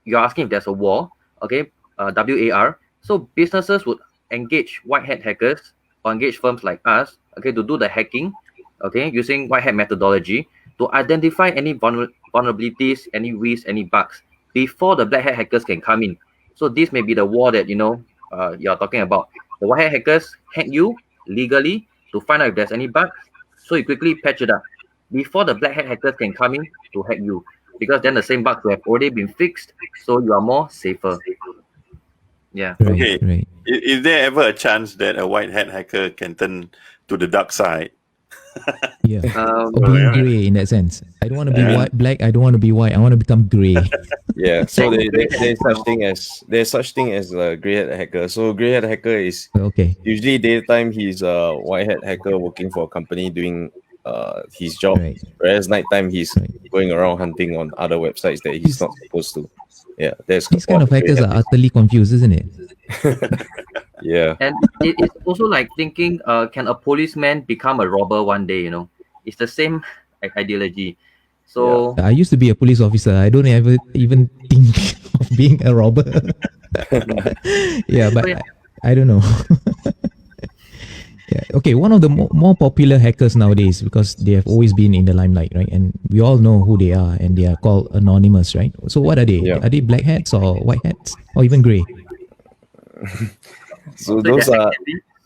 you're asking if there's a war, okay, WAR, so businesses would engage white hat hackers or engage firms like us, okay, to do the hacking, okay, using white hat methodology to identify any vulnerabilities, any risks, any bugs before the black hat hackers can come in. So this may be the war that you're talking about. The white hat hackers hack you legally to find out if there's any bugs, so you quickly patch it up before the black hat hackers can come in to hack you, because then the same bugs will have already been fixed, so you are more safer. Yeah. Okay. Is there ever a chance that a white hat hacker can turn to the dark side? Yeah. Being grey in that sense. I don't want to be black. I don't want to be white. I want to become grey. Yeah. So there's such thing as a grey hat hacker. So grey hat hacker is usually daytime he's a white hat hacker working for a company doing his job, whereas nighttime he's going around hunting on other websites that he's not supposed to. Yeah, these kind of hackers are utterly confused, isn't it? Yeah. And it's also like thinking, can a policeman become a robber one day? It's the same ideology. So I used to be a police officer. I don't ever even think of being a robber. Yeah, but I don't know. Yeah. Okay, one of the more popular hackers nowadays, because they have always been in the limelight, right? And we all know who they are, and they are called anonymous, right? So what are they? Yeah. Are they black hats or white hats or even grey? So those are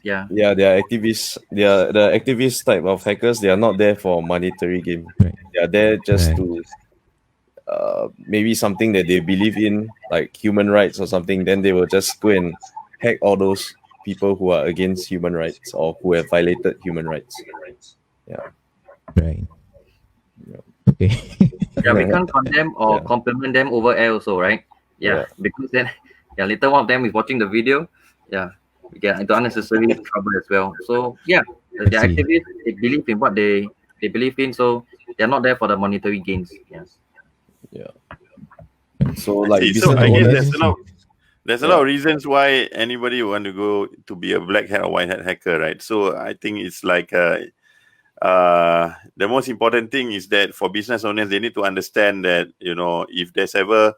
they are activists. They are the activist type of hackers. They are not there for monetary gain. Right. They are there just to maybe something that they believe in, like human rights or something. Then they will just go and hack all those people who are against human rights or who have violated human rights. Yeah. Right. Okay. Yeah, we can't condemn or Yeah. compliment them over air also, right? Yeah, Yeah. because then, later one of them is watching the video. Yeah, we get into unnecessary trouble as well. So yeah, I the see. activists, they believe in what they believe in, so they're not there for the monetary gains. Yeah. Yeah. So like See, so business I guess owners, there's a lot of reasons why anybody want to go to be a black hat or white hat hacker, right? So I think it's like the most important thing is that for business owners, they need to understand that, you know, if there's ever,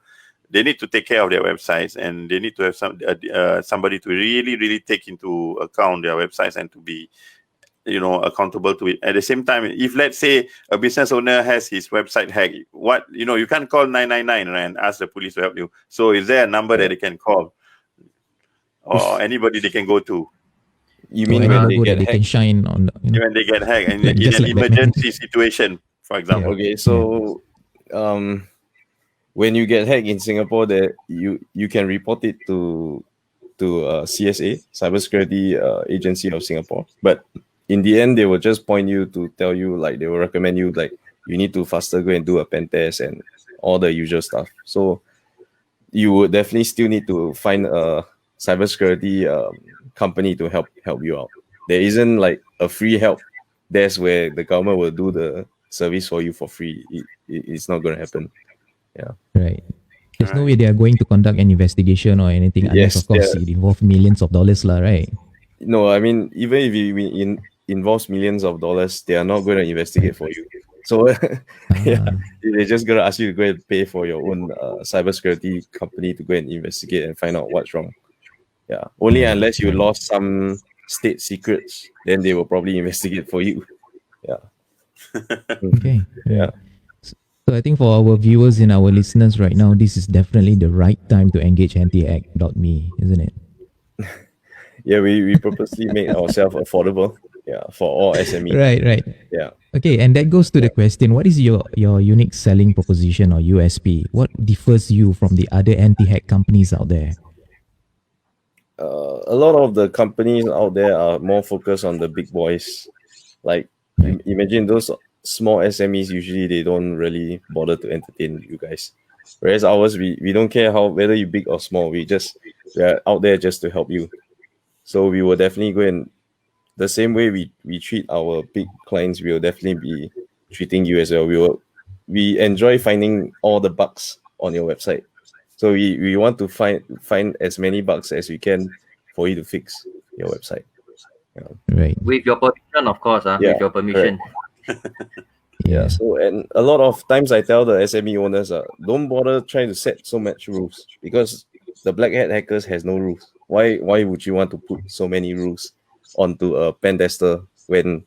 they need to take care of their websites, and they need to have somebody to really take into account their websites and to be, you know, accountable to it. At the same time, if let's say a business owner has his website hacked, what, you know, you can't call 999 and ask the police to help you. So is there a number that they can call, or anybody they can go to you So mean any when they logo get that they can hacked? shine on, when they get hacked, and Like- in just an like Batman. emergency situation, for example? Okay, so when you get hacked in Singapore, that you can report it to CSA, Cybersecurity Agency of Singapore. But in the end, they will just point you to tell you, like, they will recommend you, like, you need to faster go and do a pen test and all the usual stuff. So you would definitely still need to find a cybersecurity company to help you out. There isn't like a free help desk where the government will do the service for you for free. It's not going to happen. Yeah. Right. There's no way they are going to conduct an investigation or anything unless, Yes, of course, yeah. it involves millions of dollars, lah, right? No, I mean, even if it involves millions of dollars, they are not going to investigate for you. So yeah, they're just going to ask you to go and pay for your own cybersecurity company to go and investigate and find out what's wrong. Yeah, only unless you lost some state secrets, then they will probably investigate for you. Yeah. Okay. Yeah. So I think for our viewers and our listeners right now, this is definitely the right time to engage AntiHack.me, isn't it? Yeah, we purposely make ourselves affordable. Yeah, for all SMEs. Right. Yeah. Okay, and that goes to the question, what is your unique selling proposition or USP? What differs you from the other anti-hack companies out there? A lot of the companies out there are more focused on the big boys. Like, imagine those small SMEs, usually they don't really bother to entertain you guys. Whereas ours, we don't care whether you're big or small. We are out there just to help you. So we will definitely go and, the same way we treat our big clients, we will definitely be treating you as well. We enjoy finding all the bugs on your website. So we want to find as many bugs as we can for you to fix your website. Yeah. Right. With your permission, of course. Yeah, With your permission. Yeah. So, and a lot of times I tell the SME owners, don't bother trying to set so much rules, because the black hat hackers has no rules. Why would you want to put so many rules onto a pen tester when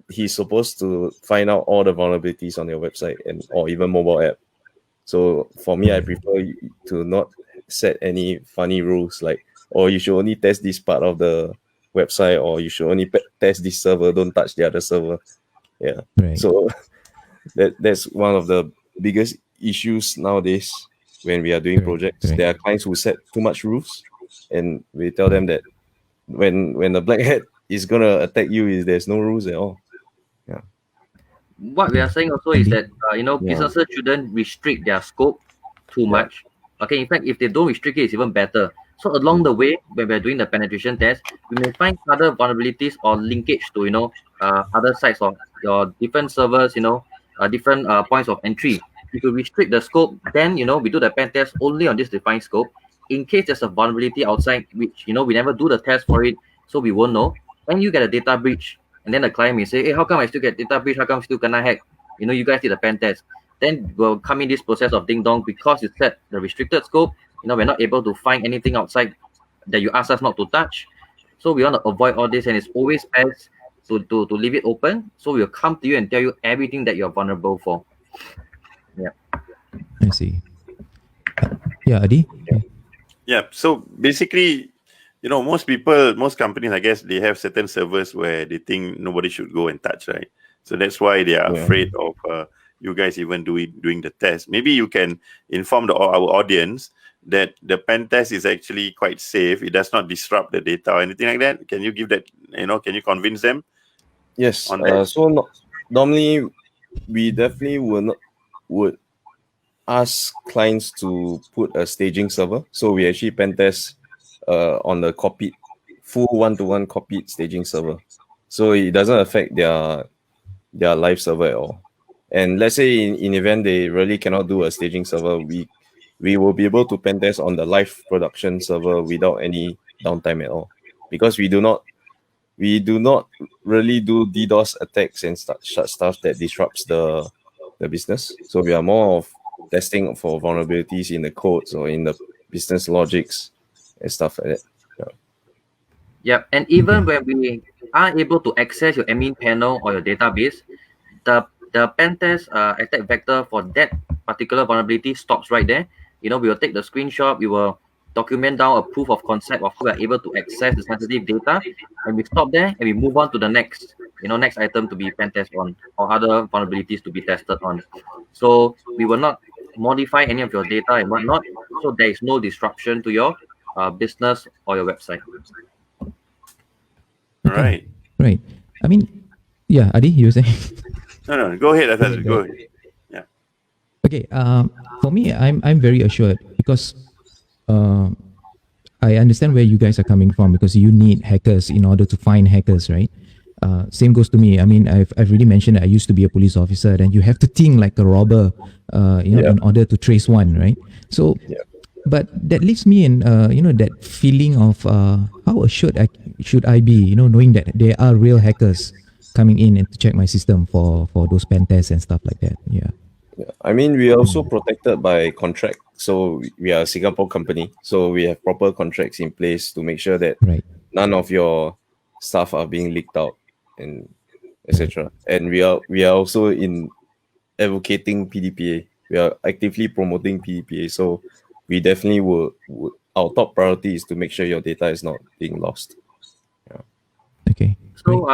he's supposed to find out all the vulnerabilities on your website or even mobile app? So for me, I prefer to not set any funny rules like, or you should only test this part of the website, or you should only test this server, don't touch the other server. Yeah. Right. So that's one of the biggest issues nowadays when we are doing projects. There are clients who set too much rules, and we tell them that when the black hat is gonna attack you, there's no rules at all. Yeah. What we are saying also is that businesses shouldn't restrict their scope too much. Okay, in fact, if they don't restrict it, it's even better. So along the way, when we're doing the penetration test, we may find other vulnerabilities or linkage to other sites or your different servers, different points of entry. If you restrict the scope, then we do the pen test only on this defined scope. In case there's a vulnerability outside, which we never do the test for it, so we won't know. When you get a data breach, and then the client may say, hey, how come I still get data breach? How come I still gonna hack? You guys did a pen test. Then we'll come in this process of ding dong, because you set the restricted scope. We're not able to find anything outside that you asked us not to touch. So we want to avoid all this, and it's always best to leave it open. So we'll come to you and tell you everything that you're vulnerable for. Yeah. I see. Yeah, Ardy? Yeah. So basically, most companies, I guess, they have certain servers where they think nobody should go and touch, right? So that's why they are afraid of you guys even doing the test. Maybe you can inform our audience that the pen test is actually quite safe. It does not disrupt the data or anything like that. Can you give that? Can you convince them? Yes. On that? Normally, we definitely would ask clients to put a staging server. So we actually pen test on the full one-to-one copied staging server. So it doesn't affect their live server at all. And let's say in event they really cannot do a staging server, we will be able to pen test on the live production server without any downtime at all, because we do not really do DDoS attacks and such stuff that disrupts the business. So we are more of testing for vulnerabilities in the codes or in the business logics and stuff like that. Yeah, and even when we are able to access your admin panel or your database, the pen test attack vector for that particular vulnerability stops right there. We will take the screenshot, we will document down a proof of concept of how we are able to access the sensitive data, and we stop there and we move on to the next item to be pen test on, or other vulnerabilities to be tested on. So we will not modify any of your data and whatnot, so there is no disruption to your business or your website. Right. Right. I mean, yeah, Ardy, you were saying? No, go ahead. Go ahead. Yeah. Okay. For me, I'm very assured because I understand where you guys are coming from, because you need hackers in order to find hackers, right? Same goes to me. I mean, I've already mentioned that I used to be a police officer, and you have to think like a robber, in order to trace one, right? So, but that leaves me in, that feeling of how assured should I be, knowing that there are real hackers coming in and to check my system for those pen tests and stuff like that. Yeah. I mean, we are also protected by contract. So we are a Singapore company. So we have proper contracts in place to make sure that none of your stuff are being leaked out and etc. And we are also in advocating PDPA. We are actively promoting PDPA. So we definitely would our top priority is to make sure your data is not being lost. Yeah. Okay. So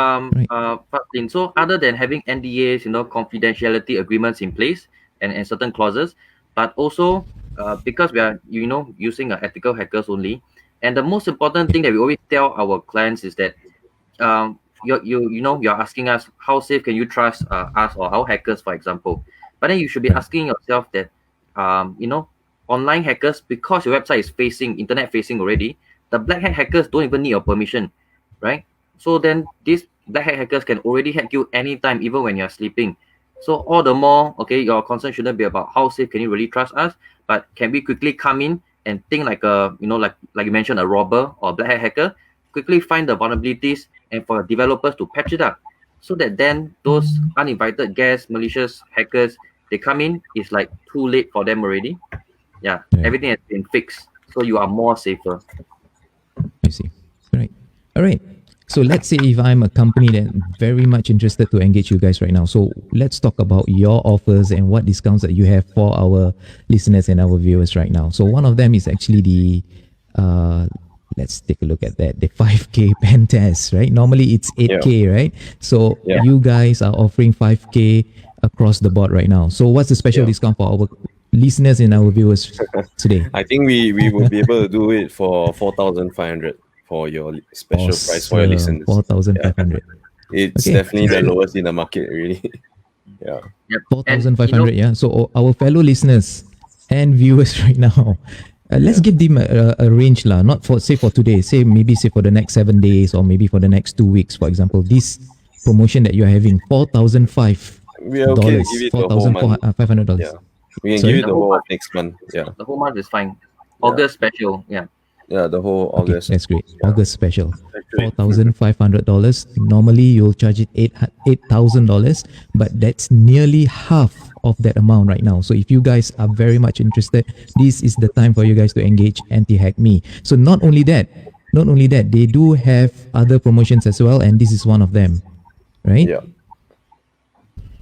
so other than having NDAs, confidentiality agreements in place and certain clauses, but also because we are using ethical hackers only, and the most important thing that we always tell our clients is that you're asking us how safe can you trust us or our hackers, for example. But then you should be asking yourself that online hackers, because your website is internet facing already, the black hat hackers don't even need your permission, right? So then these black hat hackers can already hack you anytime, even when you're sleeping. So all the more, your concern shouldn't be about how safe can you really trust us, but can we quickly come in and think like like you mentioned, a robber or a black hat hacker, quickly find the vulnerabilities and for developers to patch it up, so that then those uninvited guests, malicious hackers, they come in, it's like too late for them already. Yeah, everything has been fixed, so you are more safer. I see. All right. So let's say if I'm a company that very much interested to engage you guys right now. So let's talk about your offers and what discounts that you have for our listeners and our viewers right now. So one of them is actually the, let's take a look at that, the 5K pen test, right? Normally it's 8K, right? So you guys are offering 5K across the board right now. So what's the special discount for our listeners and our viewers today? I think we will be able to do it for 4,500 for your special price for your listeners. 4,500. It's definitely the lowest in the market, really. Yeah. 4,500. Yeah. So our fellow listeners and viewers right now, let's give them a range, not for for today. Maybe for the next 7 days, or maybe for the next 2 weeks. For example, this promotion that you're having, $4,500. We are okay to give it the whole month. $4,500. Yeah. We can give it the whole of next month. Yeah. The whole month is fine. August special. Yeah. Yeah, the whole August. That's great. August special. $4,500. Normally you'll charge it $8,000, but that's nearly half of that amount right now. So if you guys are very much interested, this is the time for you guys to engage AntiHack Me. So not only that, they do have other promotions as well, and this is one of them, right? Yeah.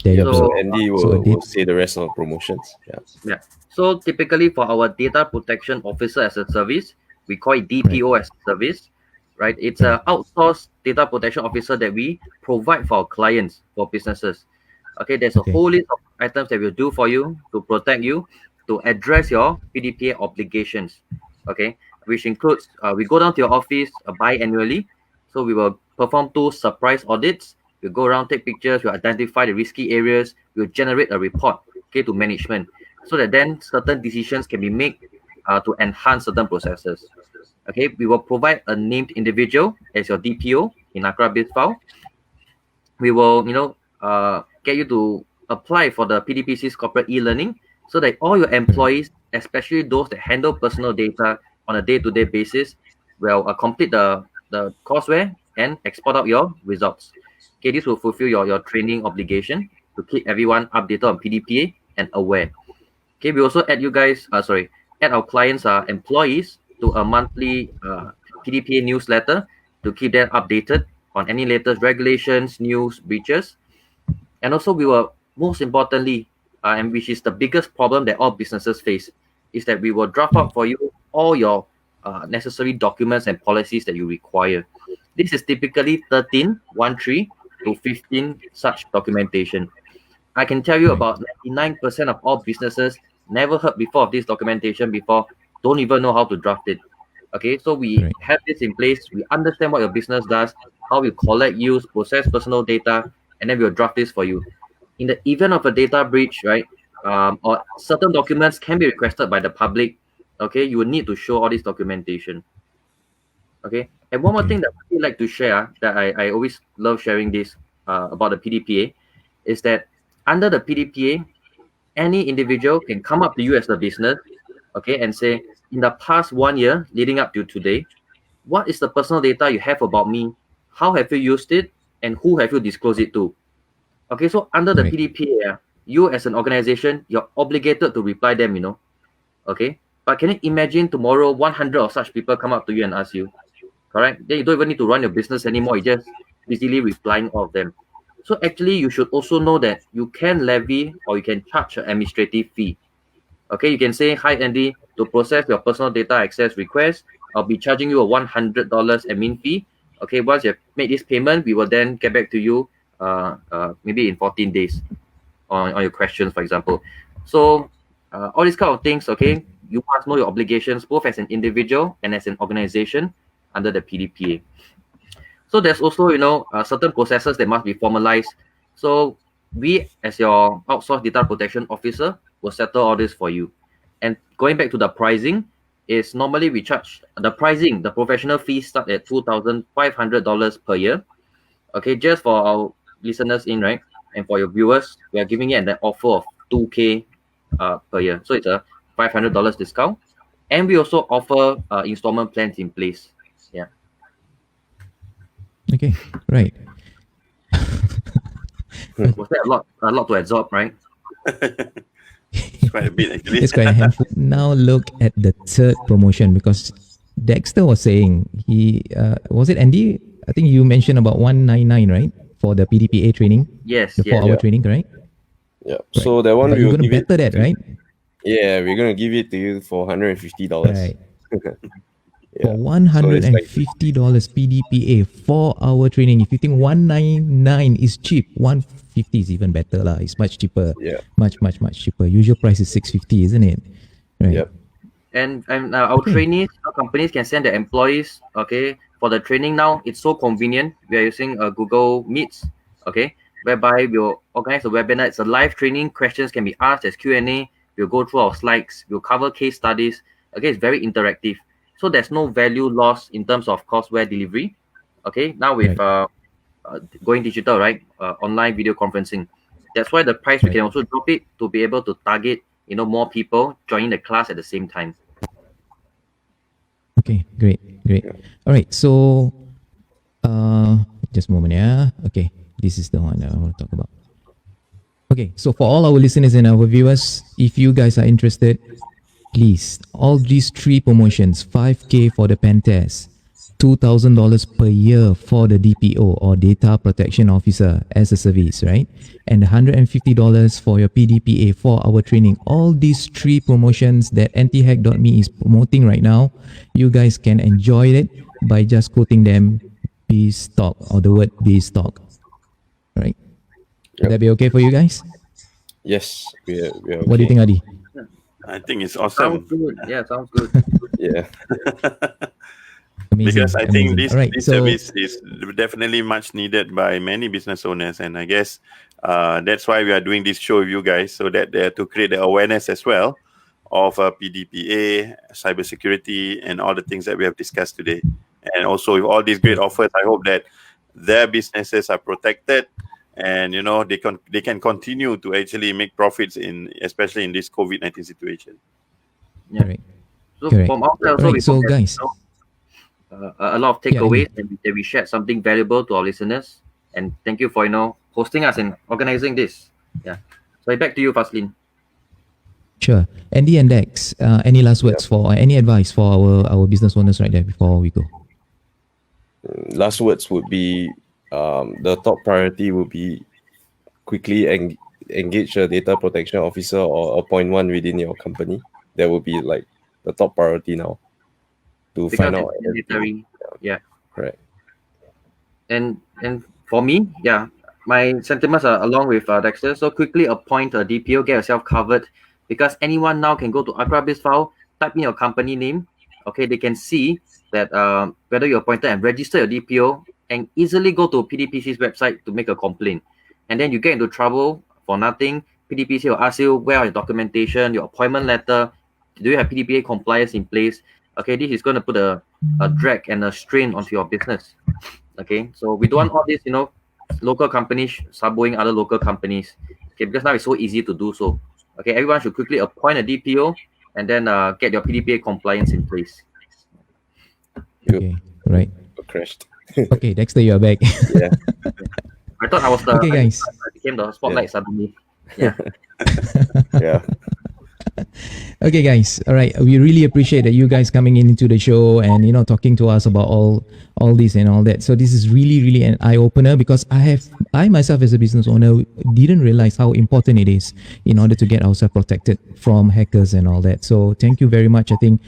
There you So go. Andy will say the rest of the promotions. Yeah. So typically for our data protection officer as a service, we call it DPO as a service, right? It's an outsourced data protection officer that we provide for our clients, for businesses. Okay, there's a whole list of items that we'll do for you to protect you, to address your PDPA obligations, okay, which includes we go down to your office biannually. So we will perform 2 surprise audits. We'll go around, take pictures, we'll identify the risky areas, we'll generate a report, okay, to management, so that then certain decisions can be made to enhance certain processes. Okay, we will provide a named individual as your DPO in Accra BIZ file. We will, get you to apply for the PDPC's corporate e-learning, so that all your employees, especially those that handle personal data on a day-to-day basis, will complete the courseware and export out your results. Okay, this will fulfill your training obligation to keep everyone updated on PDPA and aware. Okay, we also add our clients' employees to a monthly PDPA newsletter to keep them updated on any latest regulations, news, breaches. And also we will, most importantly, and which is the biggest problem that all businesses face, is that we will draft out for you all your necessary documents and policies that you require. This is typically 13 to 15 such documentation. I can tell you about 99% of all businesses never heard before of this documentation before, don't even know how to draft it. Okay, so we have this in place. We understand what your business does, how we collect, use, process personal data, and then we'll draft this for you. In the event of a data breach, right, or certain documents can be requested by the public, okay, you will need to show all this documentation. Okay, and one more thing that I would like to share, that I always love sharing this about the PDPA, is that under the PDPA, any individual can come up to you as a business, okay, and say, in the past 1 year leading up to today, what is the personal data you have about me? How have you used it? And who have you disclosed it to? Okay, so under the PDPA, you as an organization, you're obligated to reply them, okay? But can you imagine tomorrow 100 of such people come up to you and ask you, correct? Then you don't even need to run your business anymore. You're just busily replying all of them. So actually, you should also know that you can levy or you can charge an administrative fee. Okay, you can say, hi, Andy, to process your personal data access request, I'll be charging you a $100 admin fee. Okay, once you've made this payment, we will then get back to you maybe in 14 days on your questions, for example. So all these kind of things, okay, you must know your obligations both as an individual and as an organization under the PDPA. So there's also, certain processes that must be formalized. So we, as your outsourced data protection officer, will settle all this for you. And going back to the pricing, is normally we charge the professional fees start at $2,500 per year. Okay, just for our listeners right? And for your viewers, we are giving it an offer of $2,000 per year. So it's a $500 discount. And we also offer installment plans in place. Yeah. Okay, right. Was that a lot to absorb, right? It's quite a bit actually. It's quite a handful. Now look at the third promotion, because Dexter was saying was it Andy? I think you mentioned about 199, right? For the PDPA training. Yes. The 4-hour training, right? Yeah. So that one but you're gonna better that, right? Yeah, we're gonna give it to you for $150. Right. Yeah. For $150 PDPA 4-hour training. If you think 199 is cheap, 150 is even better lah. It's much cheaper. Yeah. Much cheaper. Usual price is 650, isn't it? Right. Yep. And our trainees, our companies can send their employees, okay, for the training now. It's so convenient. We are using Google Meets, okay, whereby we'll organize a webinar. It's a live training. Questions can be asked as Q&A. We'll go through our slides. We'll cover case studies. Okay, it's very interactive. So there's no value loss in terms of courseware delivery. Okay, now with going digital, right? Online video conferencing. That's why the price we can also drop it to be able to target, more people joining the class at the same time. Okay, great. All right, so just a moment, yeah. Okay, this is the one that I want to talk about. Okay, so for all our listeners and our viewers, if you guys are interested, please, all these 3 promotions, $5,000 for the pen test, $2,000 per year for the DPO or Data Protection Officer as a service, right? And $150 for your PDPA 4-hour training. All these 3 promotions that AntiHack.me is promoting right now, you guys can enjoy it by just quoting them BizTalk or the word BizTalk, right? Would that be okay for you guys? Yes, we are okay. What do you think, Ardy? I think it's Sounds awesome. good. Yeah, sounds good. Yeah. Amazing. Because I think amazing. this, All right. this So service is definitely much needed by many business owners, and I guess that's why we are doing this show with you guys, so that to create the awareness as well of PDPA, cybersecurity, and all the things that we have discussed today. And also with all these great offers, I hope that their businesses are protected, and they can continue to actually make profits especially in this COVID-19 situation. Yeah. correct. So Correct. from our side also, Right, we so hope that, guys- a lot of Yeah, takeaways that we shared something valuable to our listeners. And thank you for hosting us and organizing this. Yeah. So back to you, Faslin. Sure. Andy and Dex, any last words for any advice for our business owners right there before we go? Last words would be the top priority would be quickly engage a data protection officer or appoint one within your company. That would be like the top priority now to find out. It's mandatory. Yeah. Correct. And for me, yeah, my sentiments are along with Dexter. So quickly appoint a DPO, get yourself covered, because anyone now can go to AcraBiz file, type in your company name. Okay, they can see that whether you're appointed and register your DPO, and easily go to PDPC's website to make a complaint. And then you get into trouble for nothing. PDPC will ask you, where are your documentation, your appointment letter? Do you have PDPA compliance in place? Okay, this is going to put a drag and a strain onto your business. Okay, so we don't want all this, local companies subboing other local companies. Okay, because now it's so easy to do so. Okay, everyone should quickly appoint a DPO and then get your PDPA compliance in place. Okay, right. Crashed. Okay, Dexter, you are back. Yeah. I thought I was the Okay, guys. I became the spotlight suddenly. Yeah. Yeah. Okay, guys. All right. We really appreciate that you guys coming into the show and talking to us about all this and all that. So this is really an eye opener, because I myself as a business owner didn't realize how important it is in order to get ourselves protected from hackers and all that. So thank you very much. I think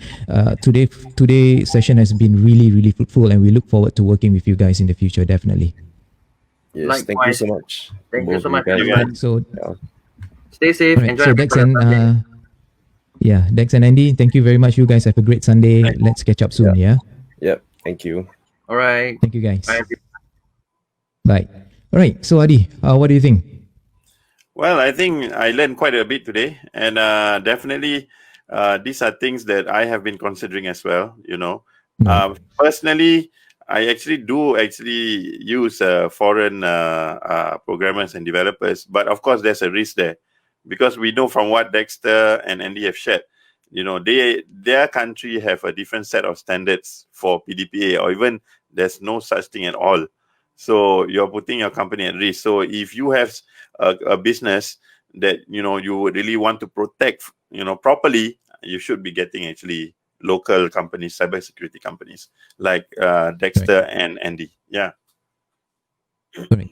today's session has been really fruitful, and we look forward to working with you guys in the future. Definitely. Yes. Likewise. Thank you so much. Thank you both so of much, guys. everyone. So Stay safe. all right. Enjoy So the Dex rest of and your Sunday. Dex and Andy, thank you very much. You guys have a great Sunday. Let's catch up soon. Yeah. Yep. Thank you. All right. Thank you, guys. Bye, everyone. Bye. All right. So Ardy, what do you think? Well, I think I learned quite a bit today, and definitely these are things that I have been considering as well. Personally, I actually use foreign programmers and developers, but of course there's a risk there, because we know from what Dexter and Andy have shared, their country have a different set of standards for PDPA, or even there's no such thing at all. So you're putting your company at risk. So if you have a business that you would really want to protect properly, you should be getting actually local companies, cybersecurity companies like Dexter and Andy. Yeah. Correct.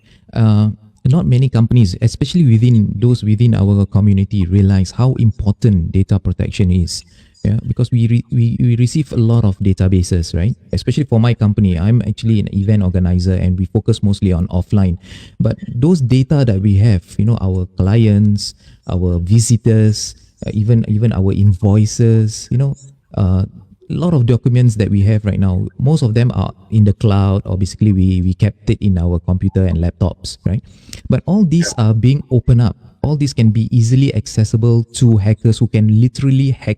Not many companies, especially within our community, realize how important data protection is. Yeah, because we receive a lot of databases, right? Especially for my company, I'm actually an event organizer, and we focus mostly on offline. But those data that we have, our clients, our visitors, even our invoices, a lot of documents that we have right now, most of them are in the cloud, or basically we kept it in our computer and laptops, right? But all these are being opened up. All these can be easily accessible to hackers who can literally hack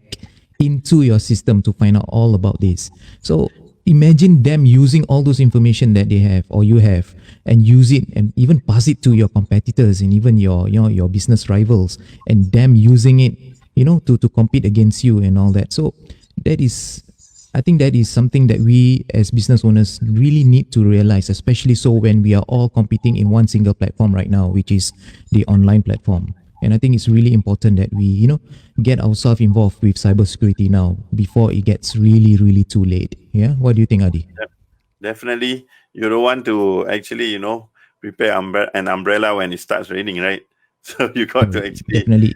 into your system to find out all about this. So imagine them using all those information that they have, or you have, and use it and even pass it to your competitors and even your business rivals, and them using it, to compete against you and all that. So I think that is something that we as business owners really need to realize, especially so when we are all competing in one single platform right now, which is the online platform. And I think it's really important that we, get ourselves involved with cybersecurity now before it gets really too late. Yeah. What do you think, Ardy? Definitely. You don't want to actually, prepare an umbrella when it starts raining, right? So you got to actually... Definitely.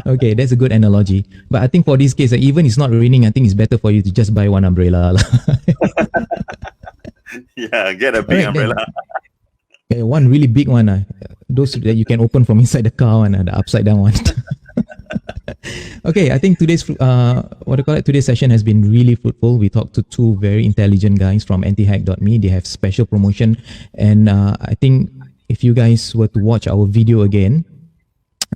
Okay, that's a good analogy. But I think for this case, even it's not raining, I think it's better for you to just buy one umbrella. Yeah, get a big umbrella. One really big one. Those that you can open from inside the car, and the upside down one. Okay, I think today's today's session has been really fruitful. We talked to two very intelligent guys from AntiHack.me. They have special promotion, and I think if you guys were to watch our video again,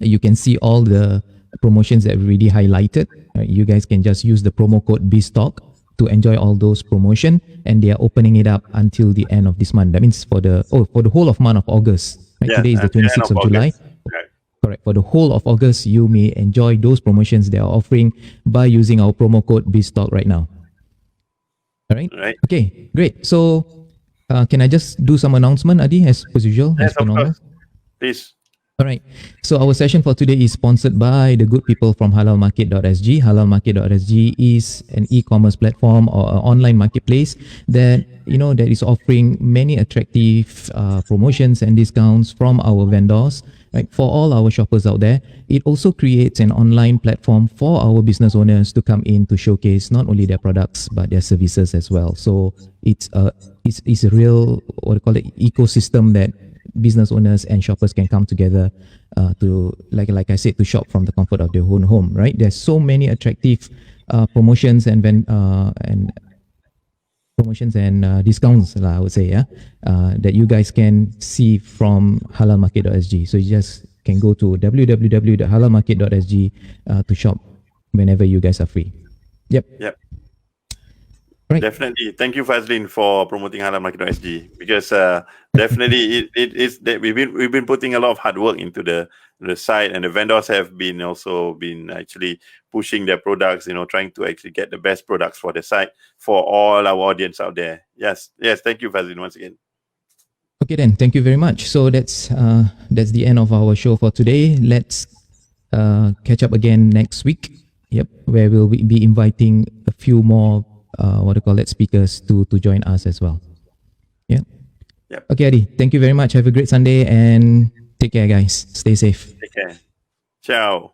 you can see all the promotions that we already highlighted. You guys can just use the promo code BIZTalk to enjoy all those promotion, and they are opening it up until the end of this month. That means for the whole of month of August. Right? Yeah, Today is the 26th of July. Right. Correct. For the whole of August, you may enjoy those promotions they are offering by using our promo code BIZTalk right now. All right. Right. Okay. Great. So, can I just do some announcement, Ardy, as usual? Yes, as per of normal? course. Please. All right. So our session for today is sponsored by the good people from halalmarket.sg. Halalmarket.sg is an e-commerce platform or an online marketplace that that is offering many attractive promotions and discounts from our vendors, right, for all our shoppers out there. It also creates an online platform for our business owners to come in to showcase not only their products but their services as well. So it's a real ecosystem that business owners and shoppers can come together to, like I said, to shop from the comfort of their own home. Right? There's so many attractive promotions and discounts, I would say, that you guys can see from halalmarket.sg. So you just can go to www.halalmarket.sg to shop whenever you guys are free. Yep. Right. Definitely. Thank you, Fazlin, for promoting halalmarket.sg, because definitely it's that we've been putting a lot of hard work into the site, and the vendors have been actually pushing their products, trying to actually get the best products for the site for all our audience out there. Yes. Thank you, Fazlin, once again. Okay then, thank you very much. So that's the end of our show for today. Let's catch up again next week. Yep, where we'll be inviting a few more speakers to join us as well. Yeah. Yep. Okay, Ardy, thank you very much. Have a great Sunday and take care, guys. Stay safe. Take care. Ciao.